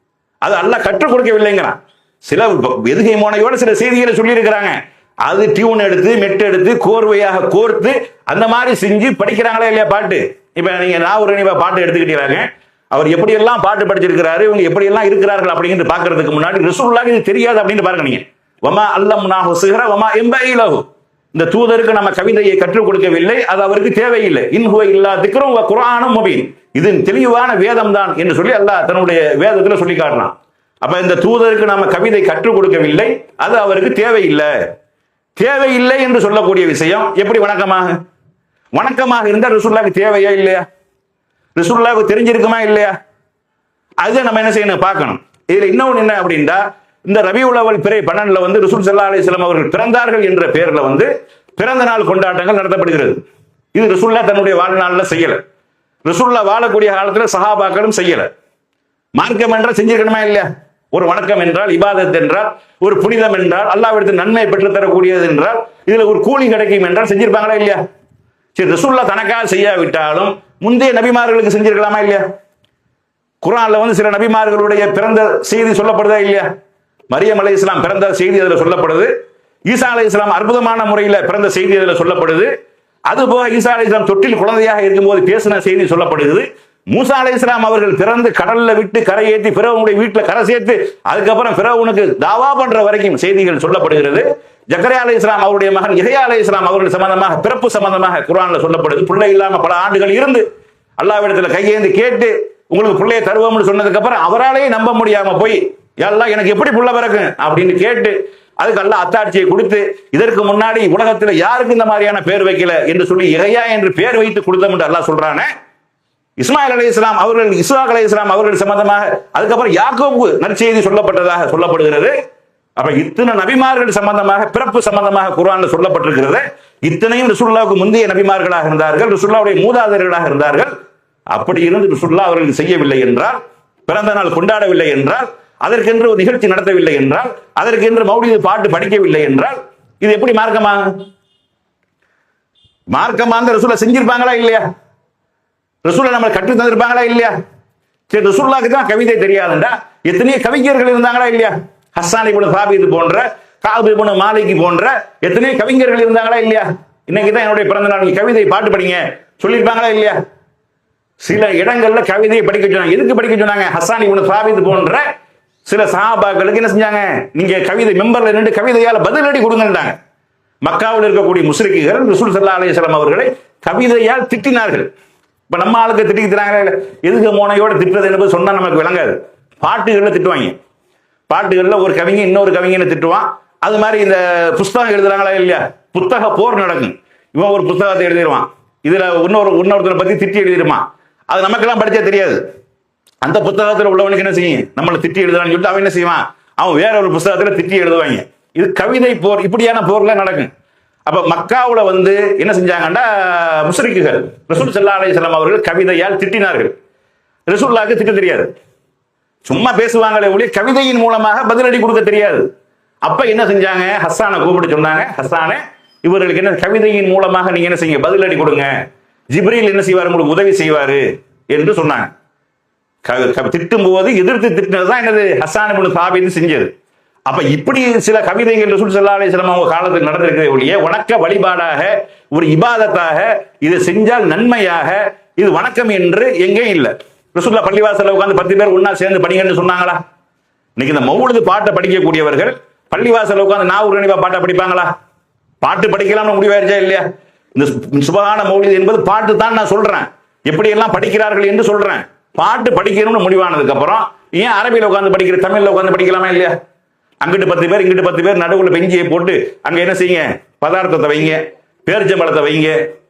அது அல்லாஹ் கற்றுக் கொடுக்கவில்லைங்கிறான். சில எதுகை மோனையோட சில செய்திகளை சொல்லி இருக்கிறாங்க, அது டியூன் எடுத்து மெட்டு எடுத்து கோர்வையாக கோர்த்து அந்த மாதிரி செஞ்சு படிக்கிறாங்களா இல்லையா பாட்டு. இப்ப நீங்க நாவூர் பாட்டு எடுத்துக்கிட்டீங்க, அவர் எப்படியெல்லாம் பாட்டு படிச்சிருக்கிறாரு, இவங்க எப்படியெல்லாம் இருக்கிறார்கள் அப்படிங்கிறது பாக்குறதுக்கு முன்னாடி ரசூலுல்லாஹ்க்கு இது தெரியாது அப்படின்னு பாருங்க நீங்க. வமா அல்லம்னாஹு சிஹ்ர வமா யம்பகி லஹு. இந்த தூதருக்கு நம்ம கவிதையை கற்றுக் கொடுக்கவில்லை, அது அவருக்கு தேவையில்லை. இன்ஹுவ இல்லா திக்ரும் வ குர்ஆனும் முபீன். இது தெளிவான வேதம் தான் என்று சொல்லி அல்லாஹ் தன்னுடைய வேதத்துல சொல்லி காட்டலாம். அப்ப இந்த தூதருக்கு நாம கவிதை கற்றுக் கொடுக்கவில்லை, அது அவருக்கு தேவையில்லை. தேவையில்லை என்று சொல்லக்கூடிய விஷயம் எப்படி வணக்கமாக இருந்தால் ரசூலுல்லாஹ்க்கு தேவையா இல்லையா? ரசூலுல்லாஹ்க்கு தெரிஞ்சிருக்குமா இல்லையா? அதை நம்ம என்ன செய்யணும் பார்க்கணும். இதுல இன்னொன்று என்ன அப்படின்னா, இந்த ரபியுல் அவ்வல் பிறை 12 ரசூல் ஸல்லல்லாஹு அலைஹி வஸல்லம் அவர்கள் பிறந்தார்கள் என்ற பெயர்ல பிறந்த நாள் கொண்டாட்டங்கள் நடத்தப்படுகிறது. இது ரசூலுல்லாஹ் தன்னுடைய வாழ்நாள்ல செய்யல. ரசூலுல்லாஹ் வாழக்கூடிய காலத்துல சஹாபாக்களும் செய்யல. மார்க்கம் என்றால் செஞ்சிருக்கணுமா இல்லையா? ஒரு வணக்கம் என்றால், இபாதத் என்றால், ஒரு புனிதம் என்றால், அல்லாஹ்விடத்தில் நன்மை பெற்று தரக்கூடியது என்றால், இதுல ஒரு கூலி கிடைக்கும் என்றால் செஞ்சிருப்பாங்களா இல்லையா? சரி, ரசூலுல்லாஹ் தனக்காக செய்யாவிட்டாலும் முந்தைய நபிமார்களுக்கு செஞ்சிருக்கலாமா இல்லையா? குர்ஆன்ல சில நபிமார்களுடைய பிறந்த செய்தி சொல்லப்படுதா இல்லையா? மரியம் அலைஹிஸ்ஸலாம் பிறந்த செய்தி அதுல சொல்லப்படுது. ஈசா அலைஹிஸ்ஸலாம் அற்புதமான முறையில் பிறந்த செய்தி அதுல சொல்லப்படுது. அதுபோக ஈசா அலைஹிஸ்ஸலாம் தொட்டில் குழந்தையாக இருக்கும்போது பேசின செய்தி சொல்லப்படுகிறது. மூசா அலைஹிஸ்ஸலாம் அவர்கள் பிறந்து கடல்ல விட்டு கரையேற்றி பிறவுனுடைய வீட்டுல கரை சேர்த்து அதுக்கப்புறம் பிறவுனுக்கு தாவா பண்ற வரைக்கும் செய்திகள் சொல்லப்படுகிறது. ஜக்கரியா அலைஹிஸ்ஸலாம் அவருடைய மகன் யஹ்யா அலைஹிஸ்ஸலாம் அவர்கள் சம்பந்தமாக பிறப்பு சம்பந்தமாக குர்ஆன்ல சொல்லப்படுது. பிள்ளை இல்லாம பல ஆண்டுகள் இருந்து அல்லாஹ்விடத்துல கையேந்தி கேட்டு உங்களுக்கு பிள்ளையை தருவோம்னு சொன்னதுக்கு அப்புறம் அவராலேயே நம்ப முடியாம போய், அல்லாஹ் எனக்கு எப்படி புள்ள பிறக்கும் அப்படின்னு கேட்டு அதுக்கு அல்லாஹ் அத்தாட்சியை கொடுத்து, இதற்கு முன்னாடி உலகத்துல யாருக்கு இந்த மாதிரியான பேர் வைக்கல என்று சொல்லி யஹ்யா என்று பேர் வைத்து கொடுத்தோம் என்று அல்லாஹ் சொல்றானே. இஸ்மாயில் அலைஹிஸ்ஸலாம் அவர்கள், இஸ்ஹாக் அலைஹிஸ்ஸலாம் அவர்கள் சம்பந்தமாக அதுக்கப்புறம் யாக்கோபுக்கு நற்செய்தி சொல்லப்பட்டதாக சொல்லப்படுகிறது. அப்ப இத்தனை நபிமார்கள் சம்பந்தமாக பிறப்பு சம்பந்தமாக குர்ஆன்ல சொல்லப்பட்டிருக்கிறது. இத்தனையும் ரசூலுல்லாஹ்வுக்கு முந்தைய நபிமார்களாக இருந்தார்கள், ரசூலுல்லாஹ்வுடைய மூதாதையர்களாக இருந்தார்கள். அப்படி இருந்து ரசூலுல்லாஹ் அவர்கள் செய்யவில்லை என்றால், பிறந்த நாள் கொண்டாடவில்லை என்றால், அதற்கென்று ஒரு நிகழ்ச்சி நடத்தவில்லை என்றால், அதற்கென்று மௌலிது பாட்டு படிக்கவில்லை என்றால், இது எப்படி மார்க்கமாக ரசூலுல்லாஹ் செஞ்சிருப்பாங்களா இல்லையா? ரசூலுல்லாஹ் நம்ம கற்று தந்திருப்பாங்களா இல்லையா? சரி, ரசூலுல்லாஹ்க்கு தான் கவிதை தெரியாதுண்டா எத்தனையோ கவிஞர்கள் இருந்தாங்களா இல்லையா? ஹஸ்ஸான் இப்னு சாபித் போன்ற, கஅப் இப்னு மாலிக் போன்ற எத்தனையோ கவிஞர்கள் இருந்தாங்களா இல்லையா? இன்னைக்கு தான் என்னுடைய பிறந்த நாள், கவிதை பாட்டு படிங்க சொல்லியிருப்பாங்களா இல்லையா? சில இடங்கள்ல கவிதையை படிக்க சொன்னாங்க. எதுக்கு படிக்க சொன்னாங்க? ஹஸ்ஸான் இப்னு சாபித் போன்ற சில சஹாபாக்களுக்கு என்ன செஞ்சாங்க? நீங்க கவிதை மெம்பர்ல நின்று கவிதையால பதிலடி கொடுங்கன்றாங்க. மக்காவில் இருக்கக்கூடிய முஸ்ரிக்குகள் ரசூல் ஸல்லல்லாஹு அலைஹி வஸல்லம் அவர்களை கவிதையால் திட்டினார்கள். இப்ப நம்ம ஆளுக்கு திட்டிக்கிறாங்க, எதுக்கு மோனையோட திட்டுறது என்பது சொன்னா நமக்கு விளங்காது. பாட்டுகள்ல திட்டுவாங்க. பாட்டுகள்ல ஒரு கவிஞன் இன்னொரு கவிஞனை திட்டுவான். அது மாதிரி இந்த புஸ்தகம் எழுதுறாங்களா இல்லையா? புத்தக போர் நடக்கும். இவன் ஒரு புத்தகத்தை எழுதிடுவான், இதுல இன்னொருத்தரை பத்தி திட்டி எழுதிடுவான். அது நமக்கெல்லாம் படிச்சா தெரியாது. அந்த புத்தகத்தில் உள்ளவனுக்கு என்ன செய்யும்? நம்மளை திட்டி எழுதுறான்னு சொல்லிட்டு அவன் என்ன செய்வான்? அவன் வேற ஒரு புத்தகத்துல திட்டி எழுதுவாங்க. இது கவிதை போர், இப்படியான போர்ல நடக்கும். அப்ப மக்காவுல என்ன செஞ்சாங்கன்னா, முஸ்ரிக்குகள் ரசூல் ஸல்லல்லாஹு அலைஹி வஸல்லம் அவர்கள் கவிதையால் திட்டினார்கள். ரசூலுல்லாஹ்க்கு திட்ட தெரியாது, சும்மா பேசுவாங்களே ஒழிய கவிதையின் மூலமாக பதிலடி கொடுக்க தெரியாது. அப்ப என்ன செஞ்சாங்க? ஹஸ்ஸானை கூப்பிட்டு சொன்னாங்க, ஹஸ்ஸானே, இவர்களுக்கு என்ன கவிதையின் மூலமாக நீங்க என்ன செய்யுங்க? பதிலடி கொடுங்க. ஜிப்ரீல் என்ன செய்வார்? உங்களுக்கு உதவி செய்வாரு என்று சொன்னாங்க. திட்டும் போது எதிர்த்து திட்டினதுதான் என்னது? ஹஸ்ஸான் இப்னு சாபித் செஞ்சது. அப்ப இப்படி சில கவிதைகள் ரசூல் ஸல்லல்லாஹு அலைஹி வஸல்லம் அவங்க காலத்தில் நடந்திருக்கிறதே ஒழிய வணக்க வழிபாடாக, ஒரு இபாதத்தாக, இது செஞ்சால் நன்மையாக, இது வணக்கம் என்று எங்கேயும் இல்லை. ரசூலுல்லாஹ் பள்ளிவாசல்ல உட்கார்ந்து 10 பேர் ஒன்னா சேர்ந்து படிங்கன்னு சொன்னாங்களா? இன்னைக்கு இந்த மௌலிது பாட்டை படிக்கக்கூடியவர்கள் பள்ளிவாசல்ல உட்கார்ந்து நாவூர் பாட்டை படிப்பாங்களா? பாட்டு படிக்கலாம்னு முடிவாயிருச்சா இல்லையா? இந்த சுபஹான மௌலிது என்பது பாட்டு தான் நான் சொல்றேன், எப்படி எல்லாம் படிக்கிறார்கள் என்று சொல்றேன். பாட்டு படிக்கணும்னு முடிவானதுக்கு அப்புறம் ஏன் அரபியில உட்கார்ந்து படிக்கிற, தமிழ்ல உட்கார்ந்து படிக்கலாமா இல்லையா? அங்கிட்டு 10 பேர் இங்கிட்டு 10 பேர் நடுவுல பெஞ்சியை போட்டு அங்க என்ன செய்யுங்க? பதார்த்தத்தை வைங்க, பேரிச்சம்பழத்தை வைங்க,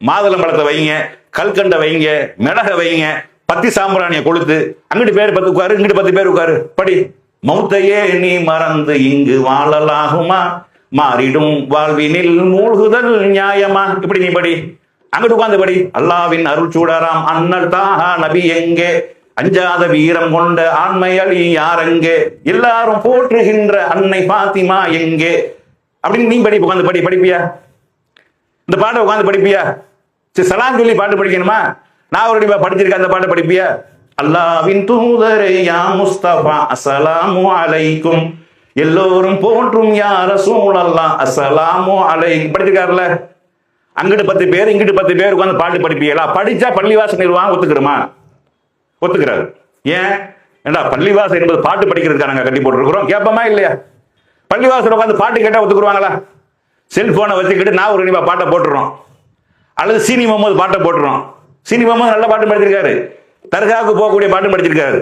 மாதுளம்பழத்தை வைங்க, கல்கண்டை வைங்க, மிளகை வைங்க, பத்தி சாம்பிராணியை கொளுத்து அங்கிட்டு பேர் 10 உட்காரு, இங்கிட்டு 10 பேர் உட்காரு, படி. மௌத்தையே நீ மறந்து இங்கு வாழலாகுமா, மாறிடும் வாழ்வினில் மூழ்குதல் நியாயமா, இப்படி நீ படி. அங்கிட்டு உட்கார்ந்து படி. அல்லாவின் அருள் சூடராம் அண்ணல் தாஹா நபி எங்கே, அஞ்சாத வீரம் கொண்ட ஆண்மை அழி யாரெங்கே, எல்லாரும் போற்றுகின்ற அன்னை பாத்திமா எங்கே, அப்படின்னு நீ படி. உட்காந்து படி. படிப்பியா? இந்த பாட்டை உட்காந்து படிப்பியா? சரி, சலாம் சொல்லி பாட்டு படிக்கணுமா? நான் ஒரு படிச்சிருக்கேன், அந்த பாட்டை படிப்பியா? அல்லாவின் தூதரே யா முஸ்தபா அஸ்ஸலாமு அலைக்கும் எல்லோரும் போற்றும் யா ரசூலல்லாஹ் அஸ்ஸலாமு அலைக்கும் படிச்சிருக்காருல்ல. அங்கிட்டு 10 பேர் இங்கிட்டு 10 பேர் உட்கார்ந்து பாட்டு படிப்பீங்களா? படிச்சா பள்ளிவாசல் நிர்வாகம் ஒத்துக்கிறோமா? ஒத்துக்கிறாரு. ஏன்? ஏண்டா பள்ளிவாசல் என்பது பாட்டு படிக்கிறதுக்காக நாங்க கட்டி போட்டுருக்கிறோம், கேட்போமா இல்லையா? பள்ளிவாசல் உட்காந்து பாட்டு கேட்டா ஒத்துக்குருவாங்களா? செல்போனை வச்சுக்கிட்டு நான் ஒரு கண்டிப்பா பாட்டை போட்டுறோம், அல்லது சீனி முகமது பாட்டை போட்டுறோம். சீனி முகமது நல்ல பாட்டு படிச்சிருக்காரு, தர்காவுக்கு போகக்கூடிய பாட்டு படிச்சிருக்காரு.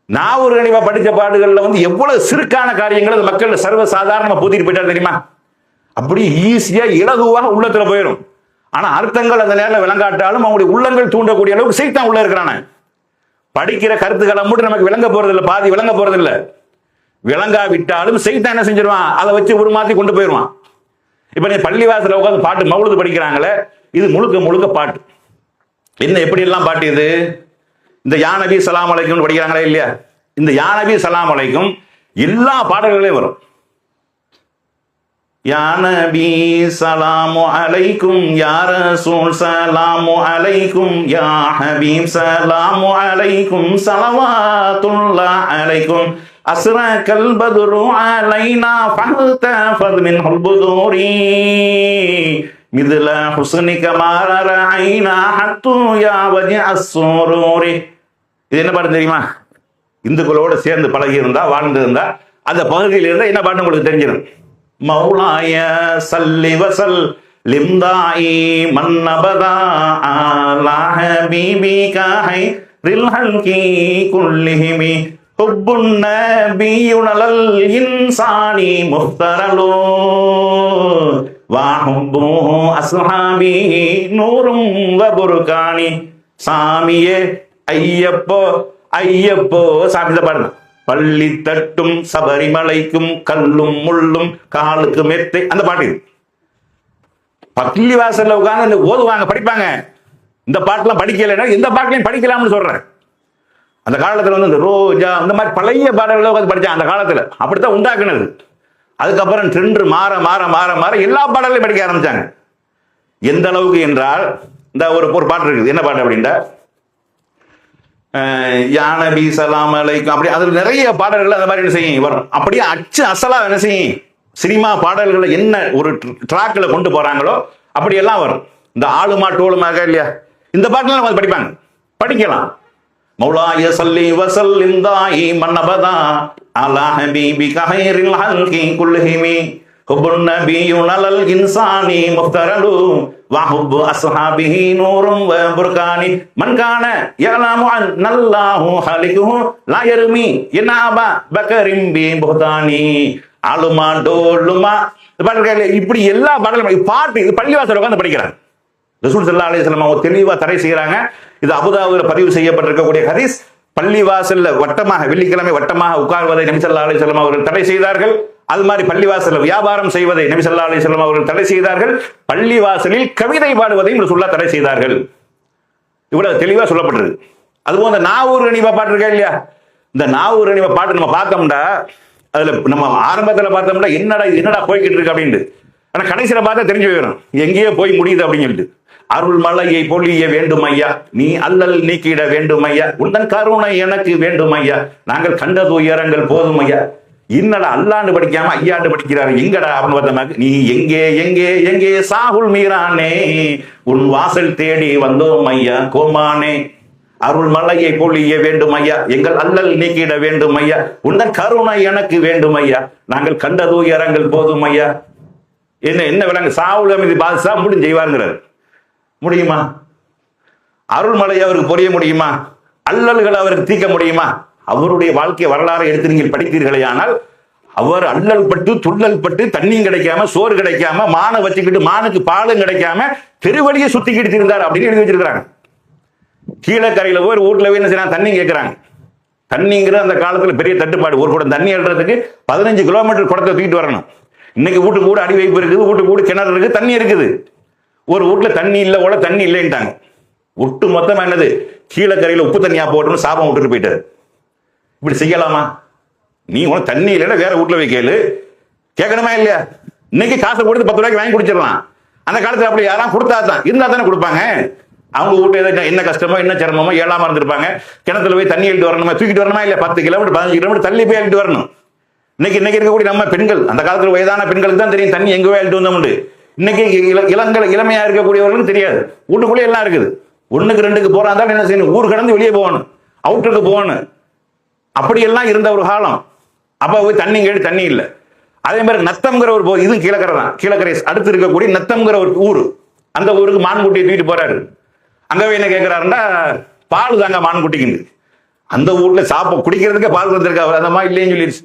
நான் ஒரு கண்டிப்பா படிச்ச பாட்டுகள்ல எவ்வளவு சிறுக்கான காரியங்கள் அது மக்கள் சர்வ சாதாரணமா பூத்திட்டு போயிட்டாரு தெரியுமா? அப்படி ஈஸியா இலகுவாக உள்ளத்துல போயிடும். ஆனா அர்த்தங்கள் அந்த நேரம் விளங்காட்டாலும் அவங்களுடைய உள்ளங்கள் தூண்டக்கூடிய அளவுக்கு சைத்தான் உள்ள இருக்கிறான. படிக்கிற கருத்துக்களை மட்டும் நமக்கு விளங்க போறது இல்லை, பாதி விளங்க போறது இல்லை. விளங்காவிட்டாலும் சைத்தான் என்ன செஞ்சிருவான், அதை வச்சு ஒரு மாத்தி கொண்டு போயிடுவான். இப்ப நீ பள்ளிவாசல உட்காந்து பாட்டு மவுலுது படிக்கிறாங்களே, இது முழுக்க முழுக்க பாட்டு. என்ன எப்படி எல்லாம் பாட்டு இது? இந்த யா நபி ஸலாம் அலைக்கும் படிக்கிறாங்களே இல்லையா, இந்த யா நபி ஸலாம் அலைக்கும் எல்லா பாடல்களையும் வரும். யா நபி ஸலாமு அலைக்கும், யா ரசூல் ஸலாமு அலைக்கும், யா ஹபீப் ஸலாமு அலைக்கும், ஸலவாத்துல்லாஹ் அலைக்கும், அஸ்ரகல் பத்ரு அலைனா ஃபஹ்தஃபத் மின்ஹுல் புதூரி மித்ல ஹுஸ்னிக மா ரஅய்னா ஹத்து யா வஜி அஸ்ஸுரூரி. இது என்ன பாட்டு தெரியுமா? இந்துக்களோடு சேர்ந்து பழகி இருந்தா, வாழ்ந்து இருந்தா, அந்த பகுதியில் இருந்தா என்ன பாட்டு உங்களுக்கு தெரிஞ்சிடும். மௌலாய சல்லி வசல் லிம்தாயி மன்னபதா அலா ஹபீபிகா ஹைரில் ஹல்கி குல்லிஹிமி ஹுப்புன் நபியுனல் இன்சானி முஃப்தரலு வா ஹுப்புஹு அஸ்ஹாபி நூரும் வ புர்கானி. சாமியே ஐயப்போ ஐயப்போ சாமி பாருங்க. பள்ளி தட்டும் சபரிமலைக்கும் கல்லும் முள்ளும் காலுக்கு மெத்தை, அந்த பாட்டு. பள்ளி வாசல்ல உட்கார்ந்து ஓதுவாங்க, படிப்பாங்க. இந்த பாட்டுலாம் படிக்கலைன்னா எந்த பாட்டுலையும் படிக்கலாம்னு சொல்றேன். அந்த காலத்துல இந்த ரோஜா இந்த மாதிரி பழைய பாடல்களை உட்காந்து படிச்சாங்க. அந்த காலத்துல அப்படித்தான் உண்டாக்குனது. அதுக்கப்புறம் ட்ரெண்ட் மாற மாற மாற மாற எல்லா பாடல்களையும் படிக்க ஆரம்பிச்சாங்க. எந்த அளவுக்கு என்றால், இந்த ஒரு பாட்டு இருக்குது. என்ன பாட்டு அப்படின்னா, யா நபி ஸலாம் அலைக்கும், அப்படி அதில் நிறைய பாடல்கள் அந்த மாதிரி என்ன செய்யும் வரும். அப்படியே அச்சு அசலா என்ன செய்யும், சினிமா பாடல்களை என்ன ஒரு ட்ராக்ல கொண்டு போறாங்களோ அப்படி எல்லாம் வரும். இந்த ஆளுமா டோலுமாக இல்லையா, இந்த பாட்டுலாம் நம்ம படிப்பாங்க, படிக்கலாம். மௌலாய சல்லி வஸல்லிம் தாயி மன்னபதா அலா ஹபீபிக ஹைரில் ஹல்கி குல்லிஹிமி ஹுப்புன் நபியுனல் இன்சானி முஃப்தரலு வா ஹுப்பு அஸ்ஹாபிஹி நூரும் வ புர்கானி மன் கான யஅலமு அன்னல்லாஹு ஹலிகுஹு லா யர்மி யனாபா பக்கரிம் பி புஹதானி ஆலுமா டோலுமா. இப்படி எல்லா பாடலும் பாட்டு இது பள்ளிவாசல் உட்கார்ந்து படிக்கிறாங்க. ரசூல் ஸல்லல்லாஹு அலைஹி வஸல்லம் அவங்க தெளிவா தடை செய்யறாங்க. இது அபூதாவுதுல பதிவு செய்யப்பட்டிருக்கக்கூடிய ஹதீஸ். பள்ளிவாசல்ல வட்டமாக வெள்ளிக்கிழமை வட்டமாக உட்கார்வதை நபி ஸல்லல்லாஹு அலைஹி வஸல்லம் அவர்கள் தடை செய்தார்கள். அது மாதிரி பள்ளிவாசல்ல வியாபாரம் செய்வதை நபி ஸல்லல்லாஹு அலைஹி வஸல்லம் அவர்கள் தடை செய்தார்கள். பள்ளிவாசலில் கவிதை பாடுவதையும் ரசூலுல்லாஹ் தடை செய்தார்கள். இவ்வளவு தெளிவா சொல்லப்பட்டிருக்கு. அதுபோல இந்த நாவூர் கனிவா பாட்டு இருக்கா இல்லையா, இந்த நாவூர் கனிவா பாட்டு நம்ம பார்த்தோம்னா, அதுல நம்ம ஆரம்பத்துல பார்த்தோம்னா என்னடா போய்கிட்டு இருக்கு அப்படின்னு, ஆனா கடைசியில பார்த்தா தெரிஞ்சு போயிடும் எங்கேயோ போய் முடியுது அப்படின்னு சொல்லிட்டு. அருள் மலையை பொழிய வேண்டும் ஐயா, நீ அல்லல் நீக்கிட வேண்டும் ஐயா, உந்தன் கருணை எனக்கு வேண்டும் ஐயா, நாங்கள் கண்ட துயரங்கள் போதும் ஐயா. இன்னடா அல்லாண்டு படிக்காம ஐயாண்டு படிக்கிறாரு, எங்கடா அப்படின்னு பார்த்தோம்னா, நீ எங்கே எங்கே எங்கே சாகுல் மீரானே உன் வாசல் தேடி வந்தோம் ஐயா கோமானே. அருள் மலையை பொழிய வேண்டும் ஐயா, எங்கள் அல்லல் நீக்கிட வேண்டும் ஐயா, உந்தன் கருணை எனக்கு வேண்டும் ஐயா, நாங்கள் கண்ட துயரங்கள் போதும் ஐயா. என்ன விலங்கு சாவுல் அமைதி பாதுசா முடிஞ்சு செய்வாருங்கிறார். முடியுமா? அருள்மலை அவருக்கு புரிய முடியுமா? அல்லல்கள் அவருக்கு தீர்க்க முடியுமா? அவருடைய வாழ்க்கை வரலாறு எடுத்து நீங்கள் படித்தீர்களே ஆனால், அவர் அல்லல் பட்டு துள்ளல் பட்டு தண்ணியும் கிடைக்காம சோறு கிடைக்காம மானை வச்சுக்கிட்டு மானுக்கு பாலும் கிடைக்காம தெருவழியை சுத்திக்கிட்டு இருந்தார் அப்படின்னு எழுதி வச்சிருக்காங்க. கீழக்கரையில போய் வீட்டுல போய் என்ன செய்யறாங்க, தண்ணி கேட்கிறாங்க. தண்ணிங்கிற அந்த காலத்துல பெரிய தட்டுப்பாடு. ஒரு குடம் தண்ணி எழுறதுக்கு 15 கிலோமீட்டர் குடத்தை தூக்கிட்டு வரணும். இன்னைக்கு வீட்டுக்கு கூட அடி வைப்பு இருக்குது, வீட்டுக்கு கூட கிணறு இருக்குது, தண்ணி இருக்குது. ஒரு வீட்டுல தண்ணி இல்லை கூட தண்ணி இல்லைன்ட்டாங்க. ஒட்டு மொத்தமா என்னது, கீழக்கரையில உப்பு தண்ணியா போட்டுன்னு சாபம் விட்டுட்டு போயிட்டாரு. இப்படி செய்யலாமா? நீ உனக்கு தண்ணி இல்லைன்னா வேற வீட்டுல போய் கேளு, கேட்கணுமா இல்லையா? இன்னைக்கு காசை கொடுத்து 10 ரூபாய்க்கு வாங்கி குடிச்சிடலாம். அந்த காலத்துல அப்படி யாராவது கொடுத்தா தான், இருந்தா தானே கொடுப்பாங்க. அவங்க வீட்டு என்ன கஷ்டமோ என்ன சிரமமோ ஏழாம இருந்திருப்பாங்க. கிணத்துல போய் தண்ணி எழுட்டு வரணுமா, தூக்கிட்டு வரணுமா இல்லையா? 10 கிலோமீட்டர் 15 கிலோமீட்டர் தள்ளி போய் எழுட்டு வரணும். இன்னைக்கு இருக்கக்கூடிய நம்ம பெண்கள், அந்த காலத்தில் வயதான பெண்களுக்கு தான் தெரியும் தண்ணி எங்கே அழிட்டு வந்தோம்னு. இன்னைக்கு இளமையா இருக்கக்கூடியவர்களுக்கு தெரியாது. வீட்டுக்குள்ளே எல்லாம் இருக்குது. 1க்கு 2க்கு போறாங்க என்ன செய்யணும், ஊர் கடந்து வெளியே போகணும், அவுட்டருக்கு போகணும். அப்படியெல்லாம் இருந்த ஒரு காலம். அப்ப போய் தண்ணி கேட்டு தண்ணி இல்லை. அதே மாதிரி நத்தம்ங்கிற ஒரு இது கீழக்கரை தான், கீழக்கரை அடுத்து இருக்கக்கூடிய நத்தம்ங்கிற ஒரு ஊர். அந்த ஊருக்கு மான்குட்டியை தூக்கிட்டு போறாரு. அங்கவே என்ன கேட்கிறாருன்னா, பால் தாங்க மான்குட்டிக்கு. அந்த ஊர்ல குடிக்கிறதுக்கே பால் வந்திருக்கா, அந்த மாதிரி இல்லைன்னு சொல்லிடுச்சு.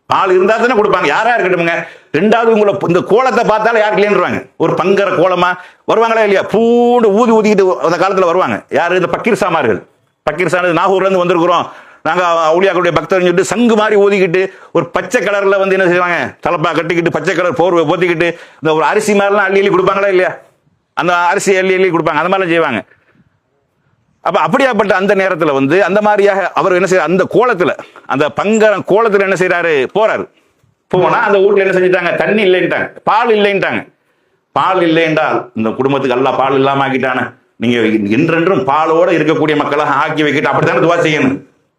பால் இருந்தா தானே கொடுப்பாங்க, யாரா இருக்கட்டும்ங்க. 2வது உங்களை இந்த கோலத்தை பார்த்தாலும் யாருக்கு இல்லைன்றாங்க. ஒரு பங்கர கோலமா வருவாங்களா இல்லையா, பூண்டு ஊதிக்கிட்டு அந்த காலத்துல வருவாங்க. யாரு, இந்த பக்கீர் சாமார்கள். பக்கீர் சாமி நாகூர்ல இருந்து வந்திருக்கிறோம் நாங்க, அவுளியாக்களுடைய பக்தர் சொல்லிட்டு சங்கு மாதிரி ஊதிக்கிட்டு ஒரு பச்சை கலர்ல வந்து என்ன செய்வாங்க, தலப்பா கட்டிக்கிட்டு பச்சை கலர் போர்வை போத்திக்கிட்டு இந்த ஒரு அரிசி மாதிரிலாம் அள்ளி கொடுப்பாங்களா இல்லையா, அந்த அரிசி அள்ளி கொடுப்பாங்க, அந்த மாதிரிலாம் செய்வாங்க. அப்ப அப்படியாப்பட்ட அந்த நேரத்தில் வந்து அந்த மாதிரியாக அவர் என்ன செய்ய, அந்த கோலத்துல, அந்த பங்கர கோலத்துல என்ன செய்யறாரு, போறாரு. போனா அந்த வீட்டுல என்ன செஞ்சுட்டாங்க, தண்ணி இல்லைன்ட்டாங்க, பால் இல்லைன்ட்டாங்க. பால் இல்லை என்றால் இந்த குடும்பத்துக்கு எல்லாம் பால் இல்லாம ஆக்கிட்டானே, நீங்க என்றென்றும் பாலோட இருக்கக்கூடிய மக்களாக ஆக்கி வைக்கிட்டு அப்படித்தானே துவா செய்யணும்.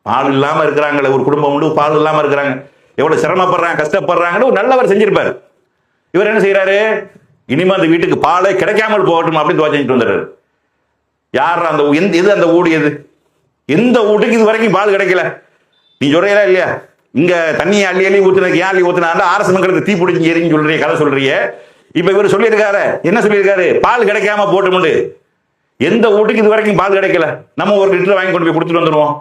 பால் இல்லாம இருக்கிறாங்களே ஒரு குடும்பம் உண்டு, பால் இல்லாம இருக்கிறாங்க, எவ்வளவு சிரமப்படுறாங்க கஷ்டப்படுறாங்கன்னு ஒரு நல்லவர் செஞ்சிருப்பாரு. இவர் என்ன செய்யறாரு, இனிமே அந்த வீட்டுக்கு பாலே கிடைக்காமல் போகட்டும் அப்படின்னு துவா செஞ்சுட்டு வந்துடுறாரு. யார் அந்த எது அந்த ஊடு, எது எந்த வீட்டுக்கு இது வரைக்கும் பால் கிடைக்கல? நீ சொல்றீங்களா இல்லையா, இங்க தண்ணியை அள்ளி ஊத்துனதுக்கு ஏன் அள்ளி ஊத்துனா அரசு மக்களுக்கு தீ பிடிச்சி எரிஞ்சு சொல்றீங்க, கதை சொல்றீங்க. இப்ப இவர் சொல்லியிருக்காரு, என்ன சொல்லியிருக்காரு, பால் கிடைக்காம போட்டுமுண்டு. எந்த வீட்டுக்கு இது வரைக்கும் பால் கிடைக்கல, நம்ம ஒரு லிட்டர் வாங்கி கொண்டு போய் கொடுத்துட்டு வந்துடுவோம்.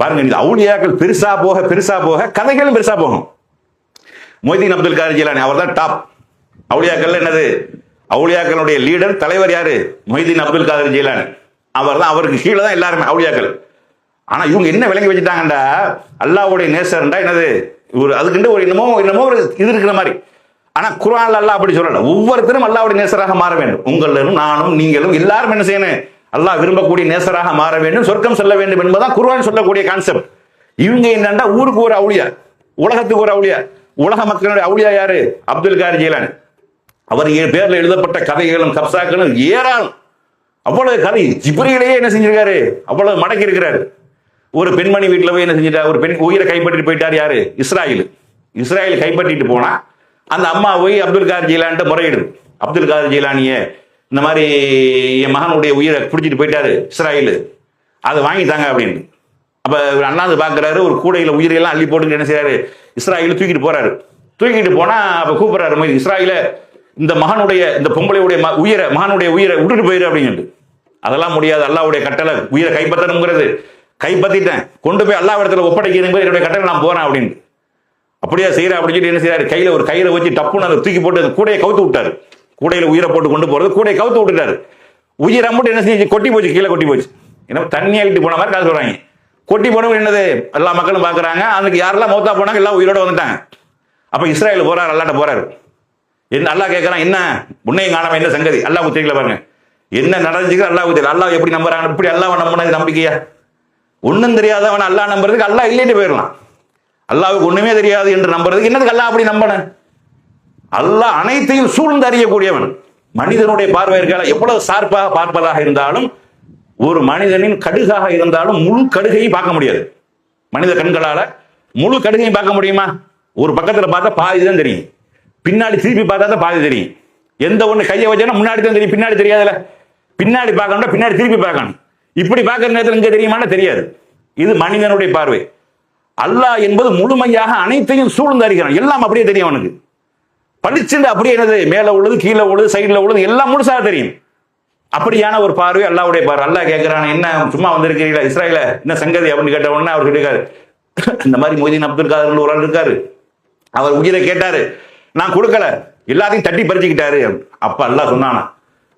பாருங்க, இந்த அவுலியாக்கள் பெருசா போக கதைகளும் பெருசா போகும். மொய்தீன் அப்துல் காதர் ஜீலானி அவர் தான் டாப். அவுலியாக்கள் என்னது, அவுலியாக்களுடைய லீடர் தலைவர் யாரு, மொய்தீன் அப்துல் காதர் ஜீலானி. அவர் தான், அவருக்கு கீழே தான் எல்லாருமே அவுலியாக்கள். ஆனா இவங்க என்ன விளங்கி வச்சுட்டாங்கடா, அல்லாஹ்வுடைய நேசர்ண்டா என்னது, ஒரு அதுக்கு ஒரு என்னமோ ஒரு இது இருக்கிற மாதிரி. ஆனா குர்ஆன்ல அல்லாஹ் அப்படி சொல்லல. ஒவ்வொருத்தரும் அல்லாஹ்வுடைய நேசராக மாற வேண்டும். உங்களும் நானும் நீங்களும் எல்லாரும் என்ன செய்யணும், அல்லாஹ் விரும்பக்கூடிய நேசராக மாற வேண்டும், சொர்க்கம் செல்ல வேண்டும் என்பதுதான் குர்ஆன் சொல்லக்கூடிய கான்செப்ட். இவங்க என்னன்னா, ஊருக்கு ஒரு அவுலியா, உலகத்துக்கு ஒரு அவுலியா. உலக மக்களுடைய அவுலியா யாரு, அப்துல் காதர் ஜீலானி. அவர் பேர்ல எழுதப்பட்ட கதைகளும் கப்சாக்களும் ஏராளம். அவ்வளவு கதை ஜிப்ரீலையே என்ன செஞ்சிருக்காரு, அவ்வளவு மடக்கி இருக்கிறாரு. ஒரு பெண்மணி வீட்டுல போய் என்ன செஞ்சிட்டாரு, ஒரு பெண் உயிரை கைப்பற்றிட்டு போயிட்டார். யாரு, இஸ்ராயல் கைப்பற்றிட்டு போனா அந்த அம்மா போய் அப்துல் காதர் ஜீலானிட்ட முறையிடுது. அப்துல் காதர் ஜீலானிய இந்த மாதிரி என் மகனுடைய உயிரை பிடிச்சிட்டு போயிட்டாரு இஸ்ராயல், அதை வாங்கிட்டாங்க அப்படின்னு. அப்ப அண்ணாந்து பாக்குறாரு, ஒரு கூடையில உயிரெல்லாம் அள்ளி போட்டு என்ன செய்யறாரு, இஸ்ராயல் தூக்கிட்டு போறாரு. தூக்கிட்டு போனா அப்ப கூப்பிடுறாரு, இஸ்ராயல இந்த மகனுடைய, இந்த பொம்பளையுடைய மகனுடைய உயிரை விட்டுட்டு போயிரு அப்படின்னு. அதெல்லாம் முடியாது, அல்லாஹ்வுடைய கட்டளை, உயிரை கைப்பற்றணுங்கிறது. கைப்பற்றிட்டேன், கொண்டு போய் அல்லாஹ் இடத்துல ஒப்படைக்கிறது என்னுடைய கட்டளை, நான் போறேன் அப்படின்னு. அப்படியே செய்யற அப்படின்னு சொல்லி என்ன செய்யறாரு, கையில ஒரு கயிறை வச்சு டப்புன்னு அதை தூக்கி போட்டு கூடையை கவுத்து விட்டாரு. கூடையில உயிரை போட்டு கொண்டு போறது, கூடையை கவுத்து விட்டுட்டாரு. உயிரை மட்டும் என்ன செஞ்சு கொட்டி போச்சு, கீழே கொட்டி போச்சு. ஏன்னா தண்ணி அழிட்டு போன மாதிரி காசு சொல்றாங்க. கொட்டி போனவங்க என்னது, எல்லா மக்களும் பாக்குறாங்க. அதுக்கு யாரெல்லாம் மௌத்தா போனாங்க எல்லாம் உயிரோட வந்துட்டாங்க. அப்ப இஸ்ராயல் போறாரு, அல்லாட்ட போறாரு. என்ன அல்லாஹ் கேட்கறான், என்ன உன்னையும் காணாம என்ன சங்கதி, அல்லாஹ் தெரியல. பாருங்க என்ன நடந்துச்சு, அல்லாஹ் தெரியல. அல்லாஹ் எப்படி நம்புறாங்க, இப்படி அல்லாஹ் நம்பினது நம்பிக்கையா? ஒன்னும் தெரியாதவன் அல்லாஹ் நம்புறதுக்கு அல்லாஹ் இல்லைன்னு போயிடலாம். அல்லாஹ்வுக்கு ஒண்ணுமே தெரியாது என்று நம்புறதுக்கு என்னதுக்கு அல்லாஹ் அப்படி நம்பணும்? அல்லாஹ் அனைத்தையும் சூழ்ந்து அறியக்கூடியவன். மனிதனுடைய பார்வை இருக்கால, எவ்வளவு சார்பாக பார்ப்பதாக இருந்தாலும், ஒரு மனிதனின் கடுகாக இருந்தாலும் முழு கடுகையும் பார்க்க முடியாது. மனித கண்களால முழு கடுகையும் பார்க்க முடியுமா? ஒரு பக்கத்துல பார்த்தா பாதி தான் தெரியும், பின்னாடி திருப்பி பார்த்தா தான் பாதி தெரியும். எந்த ஒண்ணு கையை வச்சா முன்னாடி தான் தெரியும், பின்னாடி தெரியாதுல. பின்னாடி பார்க்கணும்னா பின்னாடி திருப்பி பார்க்கணும். இப்படி பார்க்கற நேரத்தில் இங்க தெரியுமான்னு தெரியாது. இது மனிதனுடைய பார்வை. அல்லாஹ் என்பது முழுமையாக அனைத்தையும் சூழ்ந்து அறிகிறான், எல்லாம் அப்படியே தெரியும் அவனுக்கு. படிச்சுட்டு அப்படியே என்னது, மேல உள்ளது கீழே உள்ளது சைடுல உள்ளது எல்லாம் முழுசாக தெரியும். அப்படியான ஒரு பார்வை அல்லாஹ்வுடைய பார்வை. அல்லாஹ் கேட்கிறான், என்ன சும்மா வந்திருக்கிறீங்களா இஸ்ராயல, என்ன சங்கதி அப்படின்னு கேட்ட உடனே அவர் சொல்லியிருக்காரு, இந்த மாதிரி மொய்தீன் அப்துல் காதர் ஒரு ஆள் இருக்காரு, அவர் உயிரை கேட்டாரு, நான் கொடுக்கல, எல்லாத்தையும் தட்டி பறிச்சுக்கிட்டாரு. அப்ப அல்லாஹ் சொன்னானா,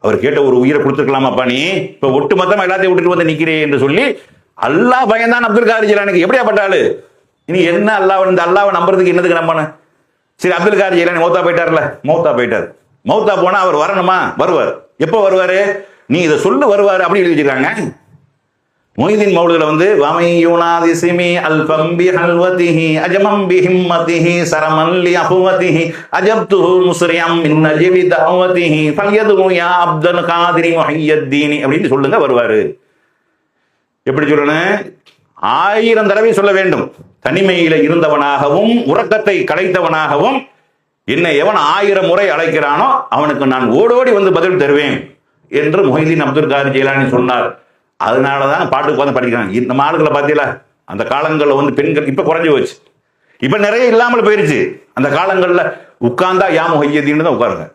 அவர் கேட்ட ஒரு உயிரை கொடுத்துருக்கலாமாப்பா, நீ இப்ப ஒட்டு மொத்தமா எல்லாத்தையும் விட்டுட்டு வந்து நிக்கிறே என்று சொல்லி அல்லாஹ் பயந்தான் அப்துல் காதர் ஜீலானிக்கு. எப்படியாப்பட்டாளு இனி என்ன, அல்லாஹ் இந்த அல்லாஹ்வை நம்புறதுக்கு என்னதுக்கு நம்பணும்? சரி, அப்துல் காதர் ஜீலானி மௌத்தா போயிட்டார்ல, மௌத்தா போயிட்டார். மௌத்தா போனா அவர் வரணுமா? வருவார். எப்போ வருவாரு? நீ இதை சொல்லு வருவாரு அப்படி எழுதி வச்சிருக்காங்க. மொய்தீன் மௌலுதுல வந்து வமையுனாதி சிமி அல்ஃபம் பிஹல்வதிஹி அஜமம் பிஹிம்மதிஹி சரமன் லிஅஃவதிஹி அஜப்துஹு முஸ்ரியம் மின் அஜ்லி தஅவதிஹி ஃபல்யது யா அப்துல் காதிரி முஹியத்தீன் அப்படின்னு சொல்லுங்க வருவாரு. எப்படி சொல்லணும்? 1000 தடவை சொல்ல வேண்டும். தனிமையில இருந்தவனாகவும் உறக்கத்தை கலைத்தவனாகவும் என்னை எவன் 1000 முறை அழைக்கிறானோ அவனுக்கு நான் ஓடோடி வந்து பதில் தருவேன் என்று மொஹிதீன் அப்துல் காதிர் ஜெயிலானி சொன்னார். அதனாலதான் பாட்டுக்கு வந்து படிக்கிறாங்க. இந்த ஆளுகளை பார்த்தீங்களா, அந்த காலங்களில் வந்து பெண்கள் இப்ப குறைஞ்சு போச்சு, இப்ப நிறைய இல்லாமல் போயிருச்சு. அந்த காலங்களில் உட்கார்ந்தா யா முஹையதீன்னு தான் உட்காருங்க.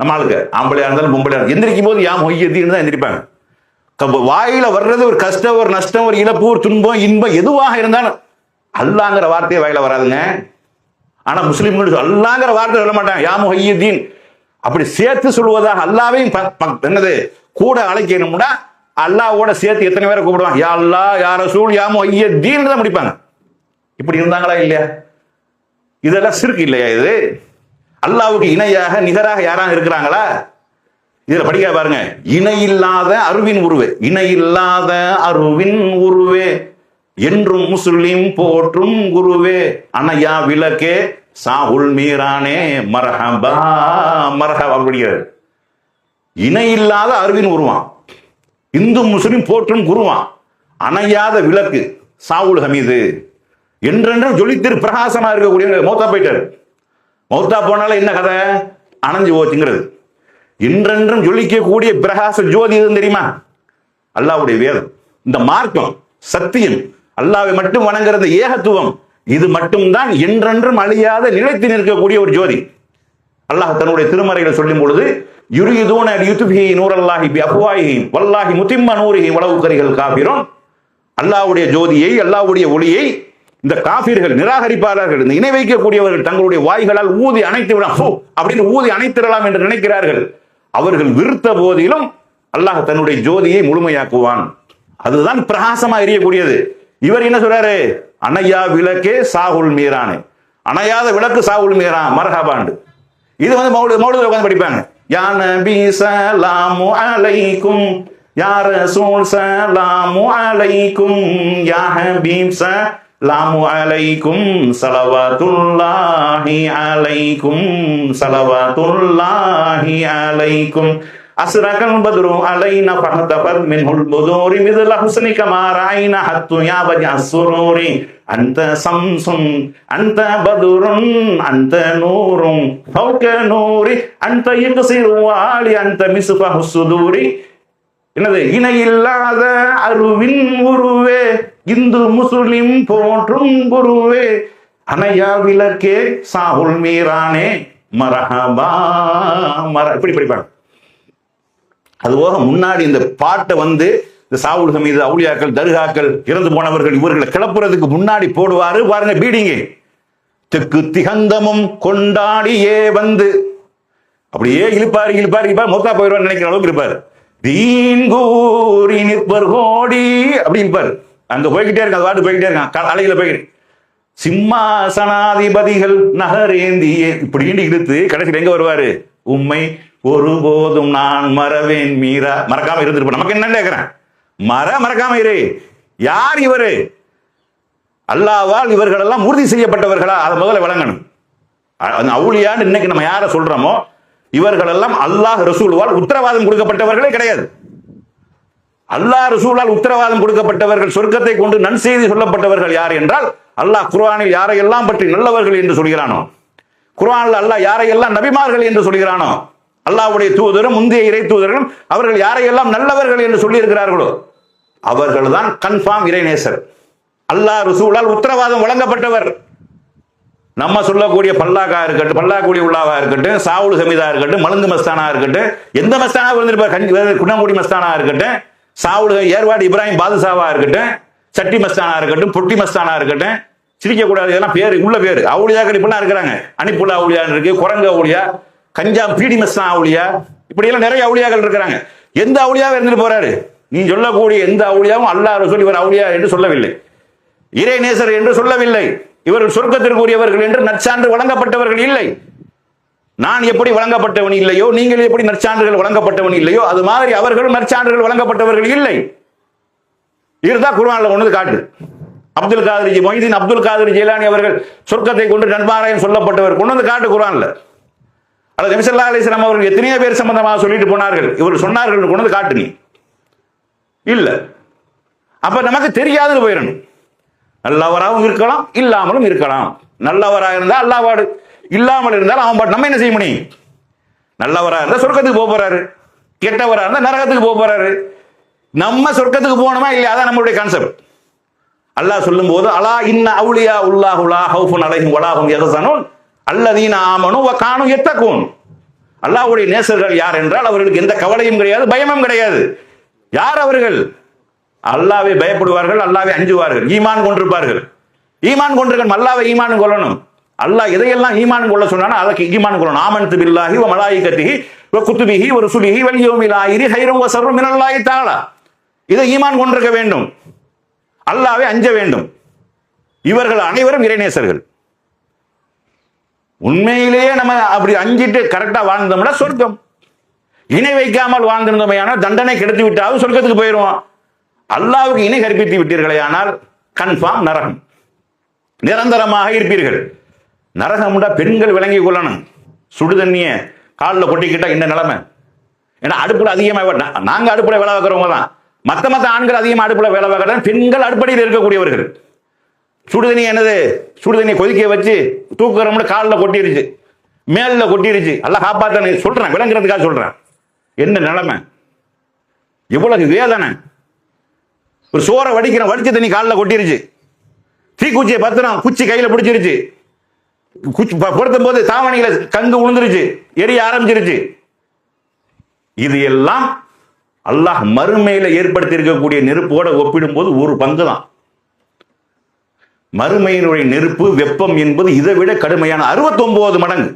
நம்ம ஆளுக்கு ஆம்பளையா இருந்தாலும் பொம்பளையா இருந்தாலும் எந்திரிக்கும் போது யா முஹையதீன்னு தான் எந்திரிப்பாங்க. வாயில வர்றது ஒரு கஷ்டம், ஒரு நஷ்டம், ஒரு இழப்பு, ஒரு துன்பம், இன்பம் எதுவாக இருந்தாலும் அல்லாங்கிற வார்த்தையே வாயில வராதுங்க. ஆனா முஸ்லிம்கள் அல்லாங்கிற வார்த்தை சொல்ல மாட்டாங்க, யா முஹையதீன். அப்படி சேர்த்து சொல்வதாக அல்லாவையும் என்னது கூட அழைக்கணும்னா அல்லாவோட சேர்த்து எத்தனை பேரை கூப்பிடுவாங்க, யா அல்லா, யா ரசூல், யா முஹையதீன் தான் முடிப்பாங்க. இப்படி இருந்தாங்களா இல்லையா? இதெல்லாம் சிறுக்கு இல்லையா? இது அல்லாவுக்கு இணையாக நிகராக யாராக இருக்கிறாங்களா? இதுல படிக்க பாருங்க, இணையில்லாத அருவின் உருவே, இணையில்லாத அருவின் உருவே என்றும் முஸ்லிம் போற்றும் குருவே, அணையா விளக்கே சாகுல் மீரானே மரஹபா மரஹபா. அப்படிங்கிறார். இணையில்லாத அருவின் உருவான், இந்து முஸ்லிம் போற்றும் குருவான், அணையாத விளக்கு சாவுல் ஹமீது, என்றென்றும் ஜொலித்திரு பிரகாசமா இருக்கக்கூடிய. மௌத்தா போயிட்டார். மௌத்தா போனால என்ன கதை? அணைஞ்சு போச்சுங்கிறது. என்றென்றும் ஜொலிக்கக்கூடிய பிரகாச ஜோதி எதுன்னு தெரியுமா? அல்லாஹ்வுடைய வேதம், இந்த மார்க்கம், சத்தியம், அல்லாஹ்வை மட்டும் வணங்குறது, ஏகத்துவம், இது மட்டும்தான் என்றென்றும் அழியாத நிலைத்து நிற்கக்கூடிய ஒரு ஜோதி. அல்லாஹ் தன்னுடைய திருமறைகளை சொல்லும் பொழுது யுரீதுன லியுத்ஃபிஹு நூரல்லாஹி பிஅஃவாஹிஹிம் வல்லாஹி முத்திம்ம நூரிஹி வலவ் கரிஹல் காஃபிரூன். அல்லாஹ்வுடைய ஜோதியை, அல்லாஹ்வுடைய ஒளியை இந்த காஃபிர்கள், நிராகரிப்பாளர்கள், இந்த இணை வைக்கக்கூடியவர்கள் தங்களுடைய வாய்களால் ஊதி அணைத்து விட அப்படின்னு ஊதி அணைத்திடலாம் என்று நினைக்கிறார்கள். அவர்கள் விருத்த போதிலும் அல்லாஹ் தன்னுடைய ஜோதியை முழுமையாக்குவான். அதுதான் பிரகாசமா எரியக்கூடியது. இவர் என்ன சொல்றாரு? அணையா விளக்கே சாகுல் மீரானே, அணையாத விளக்கு சாகுல் மீரான் மர்ஹபாண்டு. இது வந்து மௌலிதுல உட்கார்ந்து படிப்பாங்க. யா நபி ஸலாமு அலைக்கும், யா ரசூல் ஸலாமு அலைக்கும், யா ஹபீப் ஸலாமு அலைக்கும், ஸலவாத்துல்லாஹி அலைக்கும், ஸலவாத்துல்லாஹி அலைக்கும். அஸ்ரகல் பத்ரு அலைனா ஃபஹதபத் மின்ஹுல் புதூரி மித்ல ஹுஸ்னிக மா ராயினா ஹத்து யா வஜ அஸ்ஸுரூரி அன்த சம்சுன் அன்த பதுருன் அன்த நூரும் ஃபௌக நூரி அன்த யக்ஸிரு வாலி அன்த மிஸ்ஃபஹு சுதூரி. என்னது? இணையில்லாத அருவின் உருவே, இந்து முஸ்லிம் போற்றும் குருவே, அணையா விளக்கே சாகுல் மீரானே மரஹபா மர. இப்படி படிப்பாங்க. அதுபோக முன்னாடி இந்த பாட்டை வந்து இந்த சாவுல் ஹமீது, அவுலியாக்கள், தர்காக்கள், இறந்து போனவர்கள், இவர்களை கிளப்புறதுக்கு முன்னாடி போடுவாரு பாருங்க பீடிங்க. தெற்கு திகந்தமும் கொண்டாடியே வந்து அப்படியே இழுப்பாரு இழுப்பாரு இழுப்பாரு, மொத்தா போயிடுவார் நினைக்கிற அளவுக்கு இருப்பாரு. தீன் கூறி நிற்பர் கோடி அப்படி இருப்பார். அங்க போய்கிட்டே இருக்க, அந்த பாட்டு போய்கிட்டே இருக்கான், அலையில போய்கிட்டு சிம்மாசனாதிபதிகள் நகரேந்தியே இப்படின்னு இழுத்து கடைசியில் எங்க வருவாரு? உம்மை ஒருபோதும் நான் மறவேன் மீரா. மறக்காம இருந்திருப்ப. நமக்கு என்ன கேட்கிறேன்? மறக்காம இரு. யார் இவரு? அல்லாஹ்வால் இவர்கள் எல்லாம் உறுதி செய்யப்பட்டவர்களா? அதை முதல்ல விளங்கணும். அவுலியான்னு இன்னைக்கு நம்ம யார சொல்றோமோ இவர்கள் எல்லாம் அல்லாஹ் ரசூலுவால் உத்தரவாதம் கொடுக்கப்பட்டவர்களே கிடையாது. அல்லாஹ் ரசூலால் உத்தரவாதம் கொடுக்கப்பட்டவர்கள், சொர்க்கத்தை கொண்டு நன்செய்தி சொல்லப்பட்டவர்கள் யார் என்றால், அல்லாஹ் குர்ஆனில் யாரையெல்லாம் பற்றி நல்லவர்கள் என்று சொல்கிறானோ, குர்ஆனில் அல்லாஹ் யாரையெல்லாம் நபிமார்கள் என்று சொல்கிறானோ, அல்லாஹ்வுடைய தூதரும் முந்தைய இறை தூதர்களும் அவர்கள் யாரையெல்லாம் நல்லவர்கள் என்று சொல்லி இருக்கிறார்களோ அவர்கள் தான் கன்ஃபார்ம் இறைநேசர், அல்லாஹ் ரசூலால் உத்தரவாதம் வழங்கப்பட்டவர். நம்ம சொல்லக்கூடிய பல்லாக்கா இருக்கட்டும், பல்லாக்குடி உள்ளாவா இருக்கட்டும், சாவுல் ஹமீதா இருக்கட்டும், மலுந்து மஸ்தானா இருக்கட்டும், எந்த மஸ்தானா இருந்திருப்பார், குணங்குடி மஸ்தானா இருக்கட்டும், சாவுல் ஏர்வாடி இப்ராஹிம் பாதுஷாவா இருக்கட்டும், சட்டி மஸ்தானா இருக்கட்டும், பொட்டி மஸ்தானா இருக்கட்டும், சிரிக்க கூடாது, இதெல்லாம் பேரு உள்ள பேரு. அவுலியாக்கள் இப்பெல்லாம் இருக்கிறாங்க. அனிப்புல்லா அவுலியா இருக்கு, குரங்கு அவுலியா, கஞ்சா பீடி மஸ்தான் அவுலியா, இப்படி எல்லாம் நிறைய அவுலியாக்கள் இருக்கிறாங்க. எந்த அவுலியாவும் இருந்துட்டு போறாரு? நீ சொல்லக்கூடிய எந்த அவுலியாவும் அல்லாஹ் ரசூல் இவர் அவுலியா என்று சொல்லவில்லை, இறைநேசர் என்று சொல்லவில்லை, இவர்கள் சொர்க்கத்திற்குரியவர்கள் என்று நற்சான்று வழங்கப்பட்டவர்கள் இல்லை. நான் எப்படி வழங்கப்பட்டவன் இல்லையோ, நீங்கள் எப்படி நற்சான்றுகள் வழங்கப்பட்டவன் இல்லையோ, அது மாதிரி அவர்களும் நற்சான்றுகள் வழங்கப்பட்டவர்கள் இல்லை. இதுதான் குர்ஆன்ல ஒன்று காட்டு. அப்துல் காதிர் மொஹிதீன் அப்துல் காதிர் ஜெயிலானி அவர்கள் சொர்க்கத்தை கொண்டு நன்மாராயம் சொல்லப்பட்டவர் கொண்டு வந்து காட்டு குர்ஆன்ல. அல்லது நபி ஸல்லல்லாஹு அலைஹி வஸல்லம் அவர்கள் எத்தனையோ பேர் சம்பந்தமாக சொல்லிட்டு போனார்கள், இவர் சொன்னார்கள் கொண்டு வந்து காட்டு. நீ இல்ல, அப்ப நமக்கு தெரியாதுன்னு போயிடணும். நல்லவராகவும் இருக்கலாம், இல்லாமலும் இருக்கலாம். நல்லவராக இருந்தால் அல்லாஹ்வோடு, இல்லாமல் இருந்தால் அவன் பாட்டு. நம்ம என்ன செய்ய முடியும்? நல்லவராக இருந்தால் சொர்க்கத்துக்கு போக போறாரு, கெட்டவராக இருந்தால் நரகத்துக்கு போக போறாரு. நம்ம சொர்க்கத்துக்கு போகணுமா இல்லையா? அதான் நம்மளுடைய கான்செப்ட். அல்லாஹ் சொல்லும் போது அலா இன்ன அவுலியா உல்லாஹு லா ஹவுஃபுன் அலைஹிம் வலா ஹும் யஹ்சனூன் அல்லதீன ஆமனு வ கானூ யத்தகூன். அல்லாஹ்வுடைய நேசர்கள் யார் என்றால் அவர்களுக்கு எந்த கவலையும் கிடையாது, பயமும் கிடையாது. யார் அவர்கள்? அல்லாஹ்வை பயப்படுவார்கள், அல்லாஹ்வை அஞ்சுவார்கள், ஈமான் கொண்டிருப்பார்கள். ஈமான் கொண்டிருக்கணும், அல்லாஹ்வை ஈமான் கொள்ளணும். அல்லாஹ் எதையெல்லாம் ஈமான் கொள்ள சொன்னானோ அதற்கு ஈமான் கொள்ளணும். ஆமன்து பில்லாஹி வ மலாயிகத்திஹி வ குத்துபிஹி வ ருசுலிஹி வல் யௌமில் ஆஹிரி ஹைரும் வ ஷர்ரும் மினல்லாஹி தஆலா. இதை ஈமான் கொண்டிருக்க வேண்டும், அல்லாஹ்வை அஞ்ச வேண்டும். இவர்கள் அனைவரும் இறைநேசர்கள். உண்மையிலேயே நம்ம அப்படி அஞ்சிட்டு கரெக்டா வாழ்ந்தோம்னா சொர்க்கம். இணை வைக்காமல் வாழ்ந்திருந்தோமே ஆனால் தண்டனை கிடைத்து விட்டாலும் சொர்க்கத்துக்கு போயிடுவோம். அல்லாஹ்வுக்கு இணை கற்பித்து விட்டீர்களே ஆனால் கன்ஃபார்ம் நரகம், நிரந்தரமாக இருப்பீர்கள். நரகம்டா பெண்கள் விளங்கி கொள்ளணும். சுடு தண்ணிய காலில் கொட்டிக்கிட்டா இந்த நிலைமை. ஏன்னா அடுப்புல அதிகமாக, நாங்க அடுப்புல வேலை வைக்கிறவங்க தான். மற்ற ஆண்கள் அதிகமாக அடுப்புல வேலை வைக்கிறாங்க, பெண்கள் அடுப்படியில் இருக்கக்கூடியவர்கள். சுடுதண்ணி என்னது, சுடுதண்ணி கொதிக்க வச்சு தூக்குறோம்னு காலில் கொட்டிருச்சு, மேலில் கொட்டிருச்சு. எல்லாம் காப்பாற்ற சொல்றேன், விளங்குறதுக்காக சொல்றேன். என்ன நிலைமை, எவ்வளவு வேதனை. ஒரு சோறை வடிக்கிற வடிச்ச தண்ணி காலில் கொட்டிருச்சு, தீக்குச்சியை பத்திரம் குச்சி கையில பிடிச்சிருச்சு, குச்சி பொருத்தும் போது தாவணியில கங்கு உளுந்துருச்சு, எரிய ஆரம்பிச்சிருச்சு. இது எல்லாம் அல்லாஹ் மறுமையில ஏற்படுத்தி இருக்கக்கூடிய நெருப்போட ஒப்பிடும் போது ஒரு பங்கு தான். மறுமையினுடைய நெருப்பு வெப்பம் என்பது இதை விட கடுமையான 69 மடங்கு.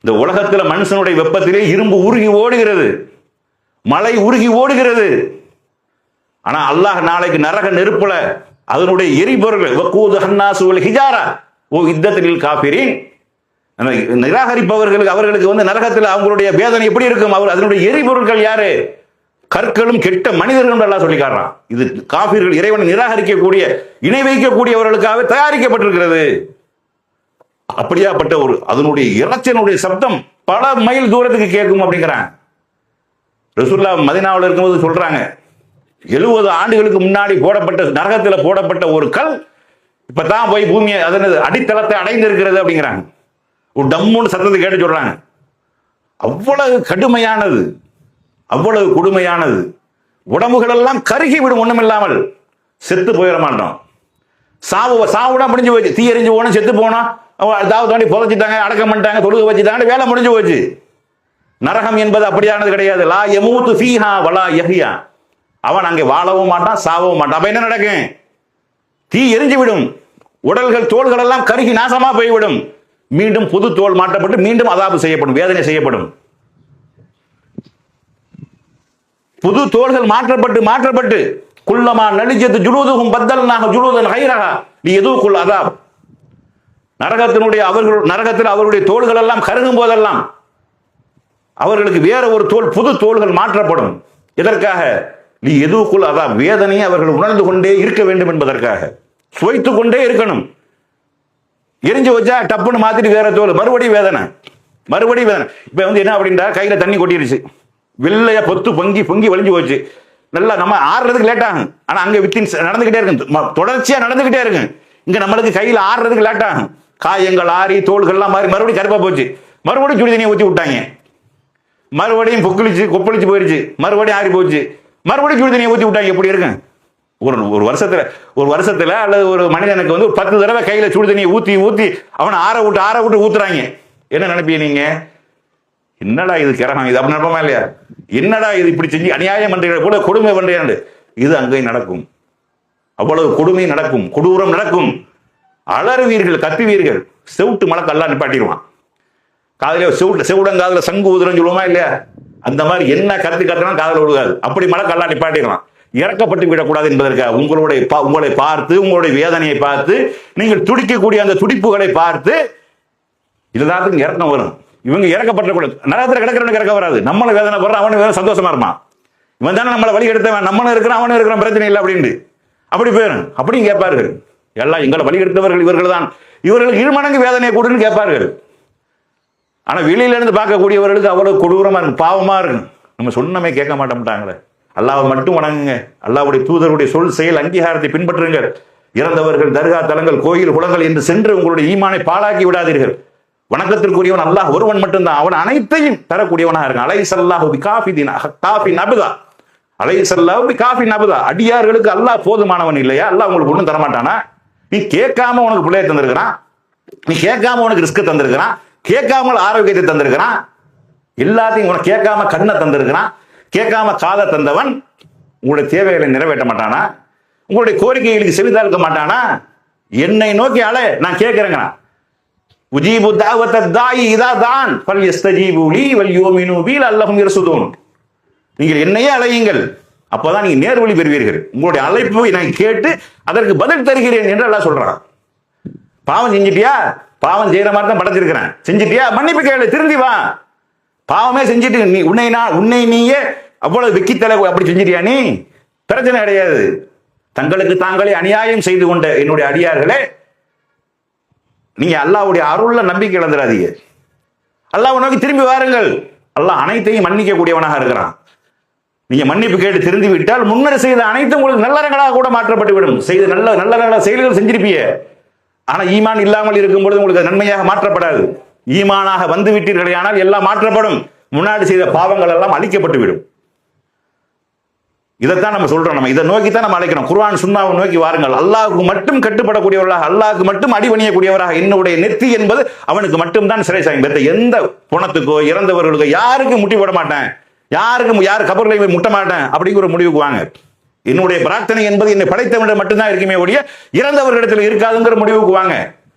இந்த உலகத்தில் மனுஷனுடைய வெப்பத்திலே இரும்பு உருகி ஓடுகிறது, மழை உருகி ஓடுகிறது. ஆனா அல்லாஹ் நாளைக்கு நரக நெருப்புல அதனுடைய எரிபொருள் வக்கூது ஹன்னாசு வல் ஹிஜாரா ஓ இத்தத்தில் காபிரின், நிராகரிப்பவர்களுக்கு அவர்களுக்கு நரகத்தில் அவங்களுடைய வேதனை எப்படி இருக்கும்? அவர் அதனுடைய எரிபொருட்கள் யாரு? கற்களும் கெட்ட மனிதர்கள் எல்லாம் சொல்லி காட்டுறான். இது காபிர்கள், இறைவனை நிராகரிக்கக்கூடிய, இணை வைக்கக்கூடியவர்களுக்காக தயாரிக்கப்பட்டிருக்கிறது. அப்படியாப்பட்ட ஒரு அதனுடைய இறைச்சனுடைய சப்தம் பல மைல் தூரத்துக்கு கேட்கும் அப்படிங்கிறாங்க. ரசூலுல்லாஹ் மதீனாவில் இருக்கும்போது சொல்றாங்க, 70 ஆண்டுகளுக்கு முன்னாடி போடப்பட்ட நரகத்தில் போடப்பட்ட ஒரு கல் இப்பதான் போய் பூமியை அதனது அடித்தளத்தை அடைந்திருக்கிறது அப்படிங்கிறாங்க. ஒரு டம்முன்னு சத்தத்தை கேட்டு சொல்றாங்க. அவ்வளவு கடுமையானது, அவ்வளவு கொடுமையானது. உடம்புகள் எல்லாம் கருகி விடும், ஒண்ணும் இல்லாமல் செத்து போயிட மாட்டோம். சாவுடா முடிஞ்சு போச்சு. தீ எரிஞ்சு போனோம், செத்து போனோம், தாவு தாண்டி புதைச்சிட்டாங்க, அடக்கம் பண்ணிட்டாங்க, தொழுக வச்சுட்டாங்க, வேலை முடிஞ்சு போச்சு. நரகம் என்பது அப்படியானது கிடையாது. லா யமூத்து ஃபீஹா வலா யஹ்யா. அவன் அங்கே வாழவும் மாட்டான், சாவவும் மாட்டான். அப்ப என்ன நடக்கும்? தீ எரிஞ்சு விடும், உடல்கள் தோள்கள் எல்லாம் கருகி நாசமா போய்விடும். மீண்டும் புது தோல் மாட்டப்பட்டு மீண்டும் அதாபு செய்யப்படும், வேதனை செய்யப்படும். புது தோள்கள் மாற்றப்பட்டு குல்லமா நலிஜத்து ஜுலூதுஹும் பத்தல்னாஹு ஜுலூதன் ஹைரஹா லியதூகுல் அதாப். நரகத்தில் அவர்களுடைய தோள்கள் எல்லாம் கருகும் போதெல்லாம் அவர்களுக்கு வேற ஒரு தோல், புது தோள்கள் மாற்றப்படும். எதற்காக? லியதூகுல் அதாப், வேதனையை அவர்கள் உணர்ந்து கொண்டே இருக்க வேண்டும் என்பதற்காக, சுவைத்துக் கொண்டே இருக்கணும். எரிஞ்சு வச்சா டப்புன்னு மாத்திட்டு வேற தோல், மறுபடியும் வேதனை. இப்ப என்ன அப்படின்னா, கையில தண்ணி கொட்டிருச்சு, வெள்ளைய பொத்து பொங்கி வலிஞ்சு போச்சு. நல்லா நம்ம ஆறுறதுக்கு லேட் ஆகும். ஆனா அங்க வித்தின் நடந்துகிட்டே இருக்கு, தொடர்ச்சியா நடந்துகிட்டே இருக்கு. இங்க நம்மளுக்கு கையில ஆறுறதுக்கு லேட் ஆகும். காயங்கள் ஆறி தோள்கள்லாம் மாறி மறுபடியும் கருப்பா போச்சு. மறுபடியும் சுடு தண்ணியை ஊற்றி விட்டாங்க, மறுபடியும் கொப்பளிச்சு போயிருச்சு, மறுபடியும் ஆறி போச்சு, மறுபடியும் சுடு தண்ணியை ஊற்றி விட்டாங்க. எப்படி இருக்கு? ஒரு வருஷத்துல அல்லது ஒரு மனிதனுக்கு 10 தடவை கையில சுடு தண்ணியை ஊத்தி அவனை ஆற விட்டு ஊத்துறாங்க. என்ன நினைப்பீங்க நீங்க? என்னடா இது கிரகம், இது அப்படி நடப்பமா இல்லையா? என்னடா இது இப்படி செஞ்சு அநியாயம் பண்றீங்க, கூட கொடுமை பண்றீங்க. இது அங்கே நடக்கும், அவ்வளவு கொடுமை நடக்கும், கொடூரம் நடக்கும். அலறுவீர்கள், கத்துவீர்கள். செவுட்டு மலை கல்லா நிப்பாட்டிடுவான். காதல செவுடங்காதுல சங்கு ஊதுறன்னு சொல்லுவோமா இல்லையா? அந்த மாதிரி என்ன கத்துனா காதல விழுகாது. அப்படி மலை கல்லா நிப்பாட்டிடலாம். இறக்கப்பட்டு விடக்கூடாது என்பதற்காக உங்களை பார்த்து, உங்களுடைய வேதனையை பார்த்து, நீங்கள் துடிக்கக்கூடிய அந்த துடிப்புகளை பார்த்து இதுதான் இறக்கம் வரும். இவங்க இறக்கப்பட்டக்கூடாது. நரகத்தில் கிடக்கிறவனுக்கு இறக்க வராது. நம்மளை வேதனை போடுற, அவனு வேதனை சந்தோஷமா இருப்பான். இவன் தானே நம்மளை வழி எடுத்தவன், நம்மளும் இருக்கிறான், அவனும் இருக்கிறான், பிரச்சனை இல்லை அப்படின்ட்டு அப்படி போயிடும். அப்படியும் கேட்பார்கள். எல்லாம் எங்களை வழி எடுத்தவர்கள் இவர்கள் தான், இவர்களுக்கு 2 மடங்கு வேதனையை கொடுன்னு கேட்பார்கள். ஆனா வெளியில இருந்து பார்க்கக்கூடியவர்களுக்கு அவ்வளவு கொடூரமா இருக்கும், பாவமா இருக்கும். நம்ம சொன்னமே கேட்க மாட்டோம்ட்டாங்களே. அல்லாஹ்வை மட்டும் வணங்குங்க. அல்லாஹ்வுடைய தூதருடைய சொல் செயல் அங்கீகாரத்தை பின்பற்றுங்கள். இறந்தவர்கள் தர்கா தலங்கள் கோயில் குளங்கள் என்று சென்று உங்களுடைய ஈமானை பாழாக்கி விடாதீர்கள். வணக்கத்திற்குரியவன் அல்லாஹ் ஒருவன் மட்டும்தான். அவன் அனைத்தையும் தரக்கூடியவனாக இருக்கான். அலைஹிஸ்ஸலாஹு பிகாஃபிதின் காஃபி நபுதா. அலைஹிஸ்ஸலாஹு பிகாஃபி நபுதா. அடியார்களுக்கு அல்லாஹ் போதுமானவன் இல்லையா? அல்லாஹ் உங்களுக்கு ஒன்றும் தரமாட்டானா? நீ கேட்காம உனக்கு பிள்ளைய தந்திருக்கிறான், நீ கேட்காம உனக்கு ரிஸ்க் தந்திருக்கிறான், கேட்காமல் ஆரோக்கியத்தை தந்திருக்கிறான், எல்லாத்தையும் உனக்கு கேட்காம கண்ணை தந்திருக்கிறான், கேட்காம காதை தந்தவன் உங்களுடைய தேவைகளை நிறைவேற்ற மாட்டானா? உங்களுடைய கோரிக்கைகளுக்கு செவிதாழ்க்க மாட்டானா? என்னை நோக்கி அலை, நான் கேட்கிறேங்கண்ணா. உஜீபு தாவத தாயி இதா தான் பல் யஸ்தஜீபு லீ வல் யுமினு பி லஅல்லஹும் யர்சுதூன். நீங்கள் என்னையே அழையுங்கள், அப்பதான் நீங்க நேர்வழி பெறுவீர்கள். உங்களுடைய அழைப்பை நான் கேட்டு அதற்கு பதில் தருகிறேன் என்று அல்லாஹ் சொல்றான். பாவம் செஞ்சிட்டியா? பாவம் செய்யற மாதிரி தான் படைச்சிருக்கிறேன். செஞ்சிட்டியா? மன்னிப்பு கேளு, திருந்தி வா. பாவமே செஞ்சுட்டு நீ உன்னை நீயே அவ்வளவு வெக்கித்தலை அப்படி செஞ்சிட்டியா? நீ பிரச்சனை கிடையாது. தங்களுக்கு தாங்களே அநியாயம் செய்து கொண்ட என்னுடைய அடியார்களே, நீங்க அல்லாஹ்வுடைய அருள்ல நம்பிக்கை இழந்துடாதீங்க. அல்லாஹ்வை நோக்கி திரும்பி வாருங்கள். அல்லாஹ் அனைத்தையும் மன்னிக்க கூடியவனாக இருக்கிறான். நீங்க மன்னிப்பு கேட்டு திருந்தி விட்டால் முன்னர் செய்த அனைத்தும் உங்களுக்கு நல்லறங்களாக கூட மாற்றப்பட்டு விடும். செய்த நல்ல செயல்கள் செஞ்சிருப்பீங்க. ஆனா ஈமான் இல்லாமல் இருக்கும் பொழுது உங்களுக்கு நன்மையாக மாற்றப்படாது. ஈமானாக வந்து விட்டீர்களே ஆனால் எல்லாம் மாற்றப்படும். முன்னாடி செய்த பாவங்கள் எல்லாம் அழிக்கப்பட்டு விடும். இதைத்தான் நம்ம சொல்றோம். நம்ம இதை நோக்கித்தான் நம்ம அழைக்கணும். குர்ஆன் சுன்னாவை நோக்கி வாருங்கள். அல்லாஹ்வுக்கு மட்டும் கட்டுப்படக்கூடியவர்களாக, அல்லாஹ்வுக்கு மட்டும் அடிபணியக்கூடியவராக, என்னுடைய நெத்தி என்பது அவனுக்கு மட்டும்தான் சிறை சாயும். எந்த புணத்துக்கோ இறந்தவர்களுக்கோ யாருக்கும் முட்டி போட மாட்டேன், யார் கபர்களை முட்ட மாட்டேன் அப்படிங்கிற ஒரு முடிவுக்கு வாங்க. என்னுடைய பிரார்த்தனை என்பது என்னை படைத்தவனிடம் மட்டும்தான் இருக்குமே ஒழிய இறந்தவர்களிடத்தில் இருக்காதுங்கிற முடிவுக்கு வாங்க.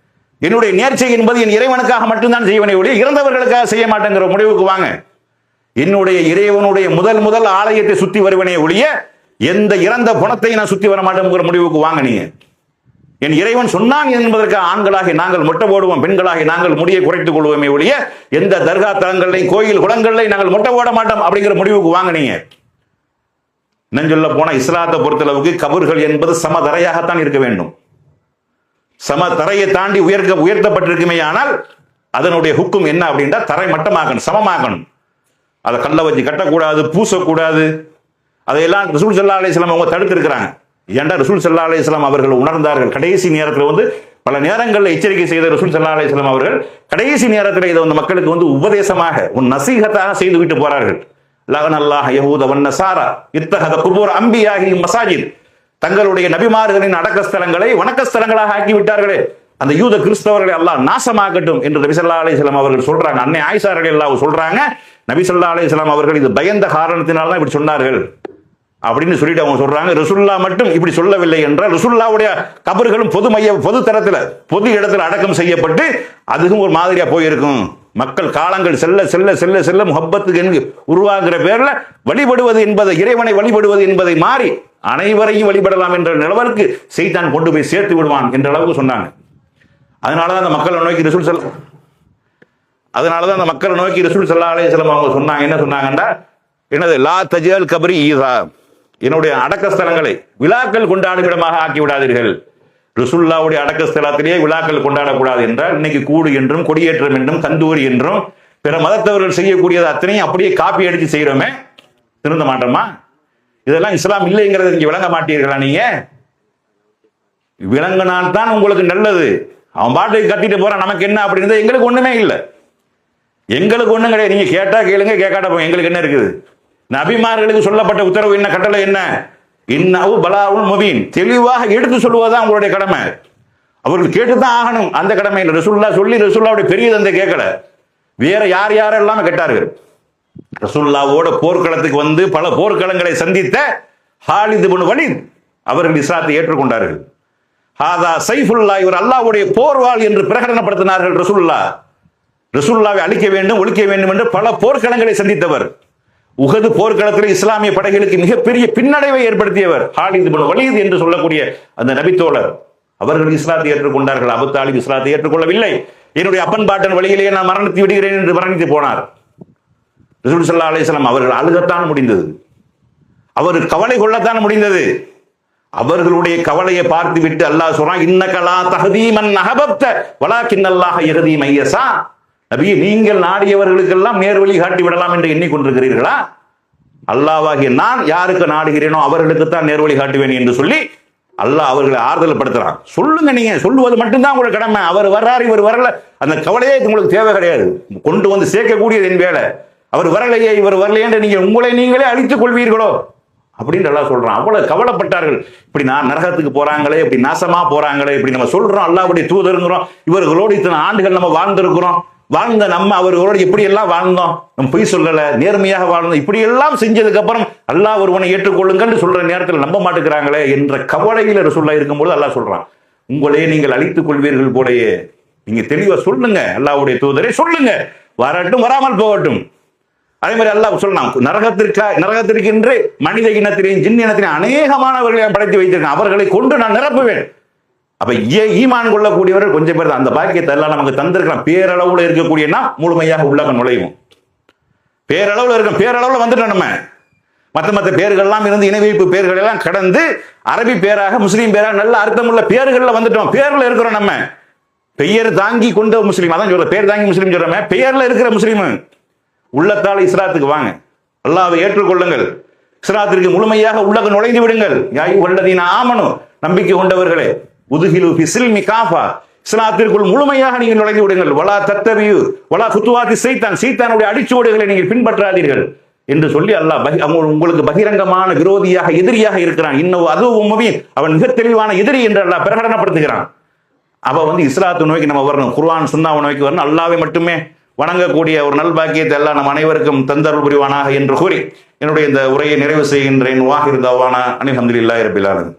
என்னுடைய நேர்ச்சை என்பது என் இறைவனுக்காக மட்டும்தான் செய்வனே ஒழிய இறந்தவர்களுக்காக செய்ய மாட்டேங்கிற முடிவுக்கு வாங்க. என்னுடைய இறைவனுடைய முதல் ஆலயத்தை சுத்தி வருவனே ஒழிய எந்த இறந்த புணத்தை நான் சுத்தி வர மாட்டேங்கிற முடிவுக்கு வாங்க. நீங்க என் இறைவன் சொன்னான் என்பதற்கு ஆண்களாகி நாங்கள் மொட்டை போடுவோம், பெண்களாகி நாங்கள் முடியை குறைத்துக் கொள்வோமே ஒழிய எந்த தர்கா தலங்களையும் கோயில் குளங்களையும் நாங்கள் மொட்டை போட மாட்டோம் அப்படிங்கிற முடிவுக்கு வாங்க. நீங்க இன்னும் சொல்ல போனா இஸ்லாத்தை பொறுத்தளவுக்கு கபர்கள் என்பது சமதரையாகத்தான் இருக்க வேண்டும். சமதரையை தாண்டி உயர்த்தப்பட்டிருக்குமே ஆனால் அதனுடைய ஹுக்கும் என்ன அப்படின்னா தரை மட்டமாக்கணும், சமமாக்கணும். அதை கல்ல வச்சு கட்டக்கூடாது, பூசக்கூடாது. அதையெல்லாம் ரசூல் ஸல்லல்லாஹு அலைஹி வஸல்லம் அவங்க தடுத்து இருக்கிறாங்க. ஏன்டா ரசூல் ஸல்லல்லாஹு அலைஹி வஸல்லம் அவர்கள் உணர்ந்தார்கள். கடைசி நேரத்தில் பல நேரங்களில் எச்சரிக்கை செய்த ரசூல் ஸல்லல்லாஹு அலைஹி வஸல்லம் அவர்கள் கடைசி நேரத்தில் இதை மக்களுக்கு உபதேசமாக ஒரு நசீகத்தாக செய்து விட்டு போறார்கள். லஅனல்லாஹு யஹூத வன் நஸாரா இத்தஹத குபூர் அன்பியாஹிம் மசாஜித். தங்களுடைய நபிமார்களின் அடக்கஸ்தலங்களை வணக்கஸ்தலங்களாக ஆக்கி விட்டார்களே, அந்த யூத கிறிஸ்தவர்களை அல்லாஹ் நாசமாக்கட்டும் என்று நபி ஸல்லல்லாஹு அலைஹி வஸல்லம் அவர்கள் சொல்றாங்க. அன்னை ஆயிஷா ரலியல்லாஹு சொல்றாங்க, நபி ஸல்லல்லாஹு அலைஹி வஸல்லம் அவர்கள் இது பயந்த காரணத்தினால தான் இப்படி சொன்னார்கள் அப்படின்னு சொல்லிட்டு அவங்க சொல்றாங்க. ரசூலுல்லாஹ் மட்டும் இப்படி சொல்லவில்லை என்றால் ரசூலுல்லாஹ்வுடைய கபர்களும் பொது தரத்துல பொது இடத்துல அடக்கம் செய்யப்பட்டு அதுவும் ஒரு மாதிரியா போயிருக்கும். மக்கள் காலங்கள் செல்ல செல்ல செல்ல செல்ல முஹப்பத்துக்கு உருவாகிற பேர்ல வழிபடுவது என்பதை, இறைவனை வழிபடுவது என்பதை மாறி அனைவரையும் வழிபடலாம் என்ற நிலவருக்கு சைத்தான் கொண்டு போய் சேர்த்து விடுவான் என்ற அளவுக்கு சொன்னாங்க. அதனாலதான் அந்த மக்களை நோக்கி ரசூல் ஸல்லல்லாஹு அலைஹி வஸல்லம் அவங்க சொன்னாங்க. என்ன சொன்னாங்கன்னா, என்னது லா தஜல் கபரி ஈசா, என்னுடைய அடக்கஸ்தலங்களை விழாக்கள் கொண்டாடும் இடமாக ஆக்கி விடாதீர்கள். ரசூலுல்லாஹ்வுடைய அடக்கஸ்தலத்திலேயே விழாக்கள் கொண்டாடக்கூடாது என்றால் இன்னைக்கு கூடு என்றும் கொடியேற்றம் என்றும் கந்தூரி என்றும் பிற மதத்தவர்கள் செய்யக்கூடியது அத்தனையும் அப்படியே காப்பி அடிச்சு செய்யறோமே, திருந்த மாட்டோமா? இதெல்லாம் இஸ்லாம் இல்லைங்கிறது நீங்க விளங்க மாட்டீர்களா? நீங்க விளங்கினால்தான் உங்களுக்கு நல்லது. அவன் பாட்டுக்கு கத்திட்டு போறான், நமக்கு என்ன அப்படின்னு எங்களுக்கு ஒண்ணுமே இல்லை. எங்களுக்கு ஒண்ணும் கிடையாது. நீங்க கேட்டா கேளுங்க, கேட்காட்ட போங்க, எங்களுக்கு என்ன இருக்குது? நபிமார்களுக்கு சொல்லப்பட்ட உத்தரவு என்ன, கட்டளை என்ன? இன்னஹு பலாஉல் முபீன், தெளிவாக எடுத்து சொல்லுவதுதான் உங்களுடைய கடமை. அவர்கள் கேட்டுதான் ஆகணும். அந்த கடமை ரசூலுல்லாஹ் சொல்லி ரசூலுல்லாஹ்வுடைய பெரிய தந்தை கேட்கல, வேற யாரெல்லாம் கேட்டார்கள். ரசூலுல்லாஹ்வோட போர்க்களத்துக்கு பல போர்க்களங்களை சந்தித்த ஹாலித் இப்னு வலீத் அவர்கள் இஸ்லாத்தை ஏற்றுக்கொண்டார்கள். ஹாதா சைஃபுல்லாஹ், இவர் அல்லாஹ்வுடைய போர்வாள் என்று பிரகடனப்படுத்தினார்கள். ரசூலுல்லாஹ்வை அழிக்க வேண்டும், ஒழிக்க வேண்டும் என்று பல போர்க்களங்களை சந்தித்தவர். உஹது போர்க்களத்தில் இஸ்லாமிய படைகளுக்கு மிகப்பெரிய பின்னடைவை ஏற்படுத்தியவர் ஹாலித் இப்னு வலீத் என்று சொல்லக்கூடிய அந்த நபித்தோழர். அவர்கள் இஸ்லாத்தை ஏற்றுக்கொண்டார்கள். அபூ தாலிப் இஸ்லாத்தை ஏற்றுக்கொள்ளவில்லை. என்னுடைய அப்பன் பாட்டன் வழியிலேயே நான் மரணித்து விடுகிறேன் என்று மரணித்து போனார். ரசூல் ஸல்லல்லாஹு அலைஹி வஸல்லம் அவர்கள் அழுகத்தான் முடிந்தது, அவர் கவலை கொள்ளத்தான் முடிந்தது. அவர்களுடைய கவலையை பார்த்து விட்டு அல்லாஹ் சொல்றான், இன்னக லா தஹ்தீ மன் அஹபப்த வலாக்கின்னல்லாஹ யஹ்தீ மன் யஷா. நபியே, நீங்கள் நாடியவர்களுக்கெல்லாம் நேர்வழி காட்டி விடலாம் என்று எண்ணிக்கொண்டிருக்கிறீர்களா? அல்லாஹ்வாகிய நான் யாருக்கு நாடுகிறேனோ அவர்களுக்குத்தான் நேர்வழி காட்டுவேன் என்று சொல்லி அல்லாஹ் அவர்களை ஆறுதல் படுத்துறான். சொல்லுங்க, நீங்க சொல்லுவது மட்டும்தான் உங்களுக்கு கடமை. அவர் வர்றாரு இவர் வரல அந்த கவலையே உங்களுக்கு தேவை கிடையாது. கொண்டு வந்து சேர்க்கக்கூடியது என் வேலை. அவர் வரலையே இவர் வரலையே என்று நீங்க உங்களை நீங்களே அழித்துக் கொள்வீர்களோ அப்படின்னு எல்லாம் சொல்றான். அவ்வளவு கவலைப்பட்டார்கள். இப்படி நான் நரகத்துக்கு போறாங்களே, இப்படி நாசமா போறாங்களே, இப்படி நம்ம சொல்றோம் அல்லாஹ்வுடைய தூதருங்கிறோம், இவர்களோடு இத்தனை ஆண்டுகள் நம்ம வாழ்ந்திருக்கிறோம், வாழ்ந்த நம்ம அவர்களோடு எப்படி எல்லாம் வாழ்ந்தோம், நம்ம பொய் சொல்லல, நேர்மையாக வாழ்ந்தோம், இப்படி எல்லாம் செஞ்சதுக்கு அப்புறம் அல்லாஹ் ஒருவனை ஏற்றுக்கொள்ளுங்கன்னு சொல்ற நேரத்தில் நம்ப மாட்டேங்கிறாங்களே என்ற கவலையில் ரசூலுல்லாஹ் இருக்கும்போது அல்லாஹ் சொல்றான், உங்களே நீங்கள் அழித்துக் கொள்வீர்கள் போலயே, நீங்க தெளிவா சொல்லுங்க, அல்லாஹ்வுடைய தூதரே சொல்லுங்க, வரட்டும் வராமல் போகட்டும். அதே மாதிரி அல்லாஹ் சொல்லலாம், நரகத்திற்கென்று மனித இனத்திலேயும் ஜின் இனத்திலேயும் அநேகமானவர்களை படைத்து வைத்திருக்கேன், அவர்களை கொண்டு நான் நிரப்புவேன். அப்ப ஈமான் கொள்ளக்கூடியவர்கள் கொஞ்சம் பேர் தான். அந்த பாக்கியத்தை எல்லாம் நமக்கு தந்திருக்கலாம். பேரளவுல இருக்கக்கூடியனா முழுமையாக உள்ளக நுழையும். பேரளவுல இருக்க பேரளவுல வந்துட்டோம். நம்ம மற்ற பேர்கள்லாம் இருந்து இணை வைப்பு பேர்கள் எல்லாம் கடந்து அரபி பேராக முஸ்லீம் பேராக நல்ல அர்த்தமுள்ள பேர்கள்ல வந்துட்டோம். பேர்ல இருக்கிறோம். நம்ம பெயர் தாங்கி கொண்ட முஸ்லீம், அதான் சொல்ற பேர் தாங்கி முஸ்லீம் சொல்றோமே, பெயர்ல இருக்கிற முஸ்லீம். உள்ளத்தால் இஸ்லாத்துக்கு வாங்க, அல்லாஹ்வை ஏற்றுக்கொள்ளுங்கள், இஸ்லாத்திற்கு முழுமையாக உள்ளக நுழைந்து விடுங்கள். யா அய்யுஹல்லதீன ஆமனு, நம்பிக்கை கொண்டவர்களே, உதுகிலு ஃபிஸ்ஸில்மி காஃபா, இஸ்லாத்திற்குள் முழுமையாக நீங்கள் நுழைந்து விடுங்கள். வலா தத்தபியு வலா குத்துவாத்தி சைத்தான், சைத்தானுடைய அடிச்சுவடுகளை நீங்கள் பின்பற்றாதீர்கள் என்று சொல்லி அல்லாஹ் உங்களுக்கு பகிரங்கமான விரோதியாக எதிரியாக இருக்கிறான். இன்னும் அதுவும் அவன் மிக தெளிவான எதிரி என்று அல்லாஹ் பிரகடனப்படுத்துகிறான். அவ இஸ்லாத்து நோக்கி நம்ம வரணும், குர்ஆன் சுன்னாவை நோக்கி வரணும், அல்லாஹ்வை மட்டுமே வணங்கக்கூடிய ஒரு நல்பாக்கியத்தை எல்லாம் நம் அனைவருக்கும் தந்தருள் புரிவானாக என்று கூறி என்னுடைய இந்த உரையை நிறைவு செய்கின்றேன். வாஹிர் தவானா அனில் ஹம்துலில்லாஹி ரப்பில் ஆலமீன்.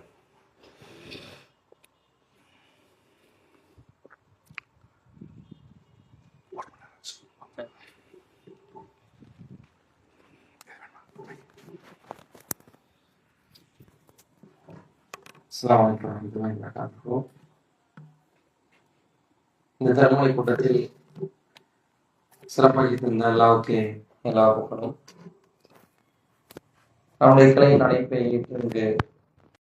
அஸ்ஸலாமு அலைக்கும் வரஹ்மத்துல்லாஹி வபரகாத்துஹு. இந்த தர்மலை கூட்டத்தில் சிறப்பாக இருந்த அல்லாஹ்வுக்கு எல்லா புகழும். நம்முடைய கிளையின் அழைப்பை ஏற்று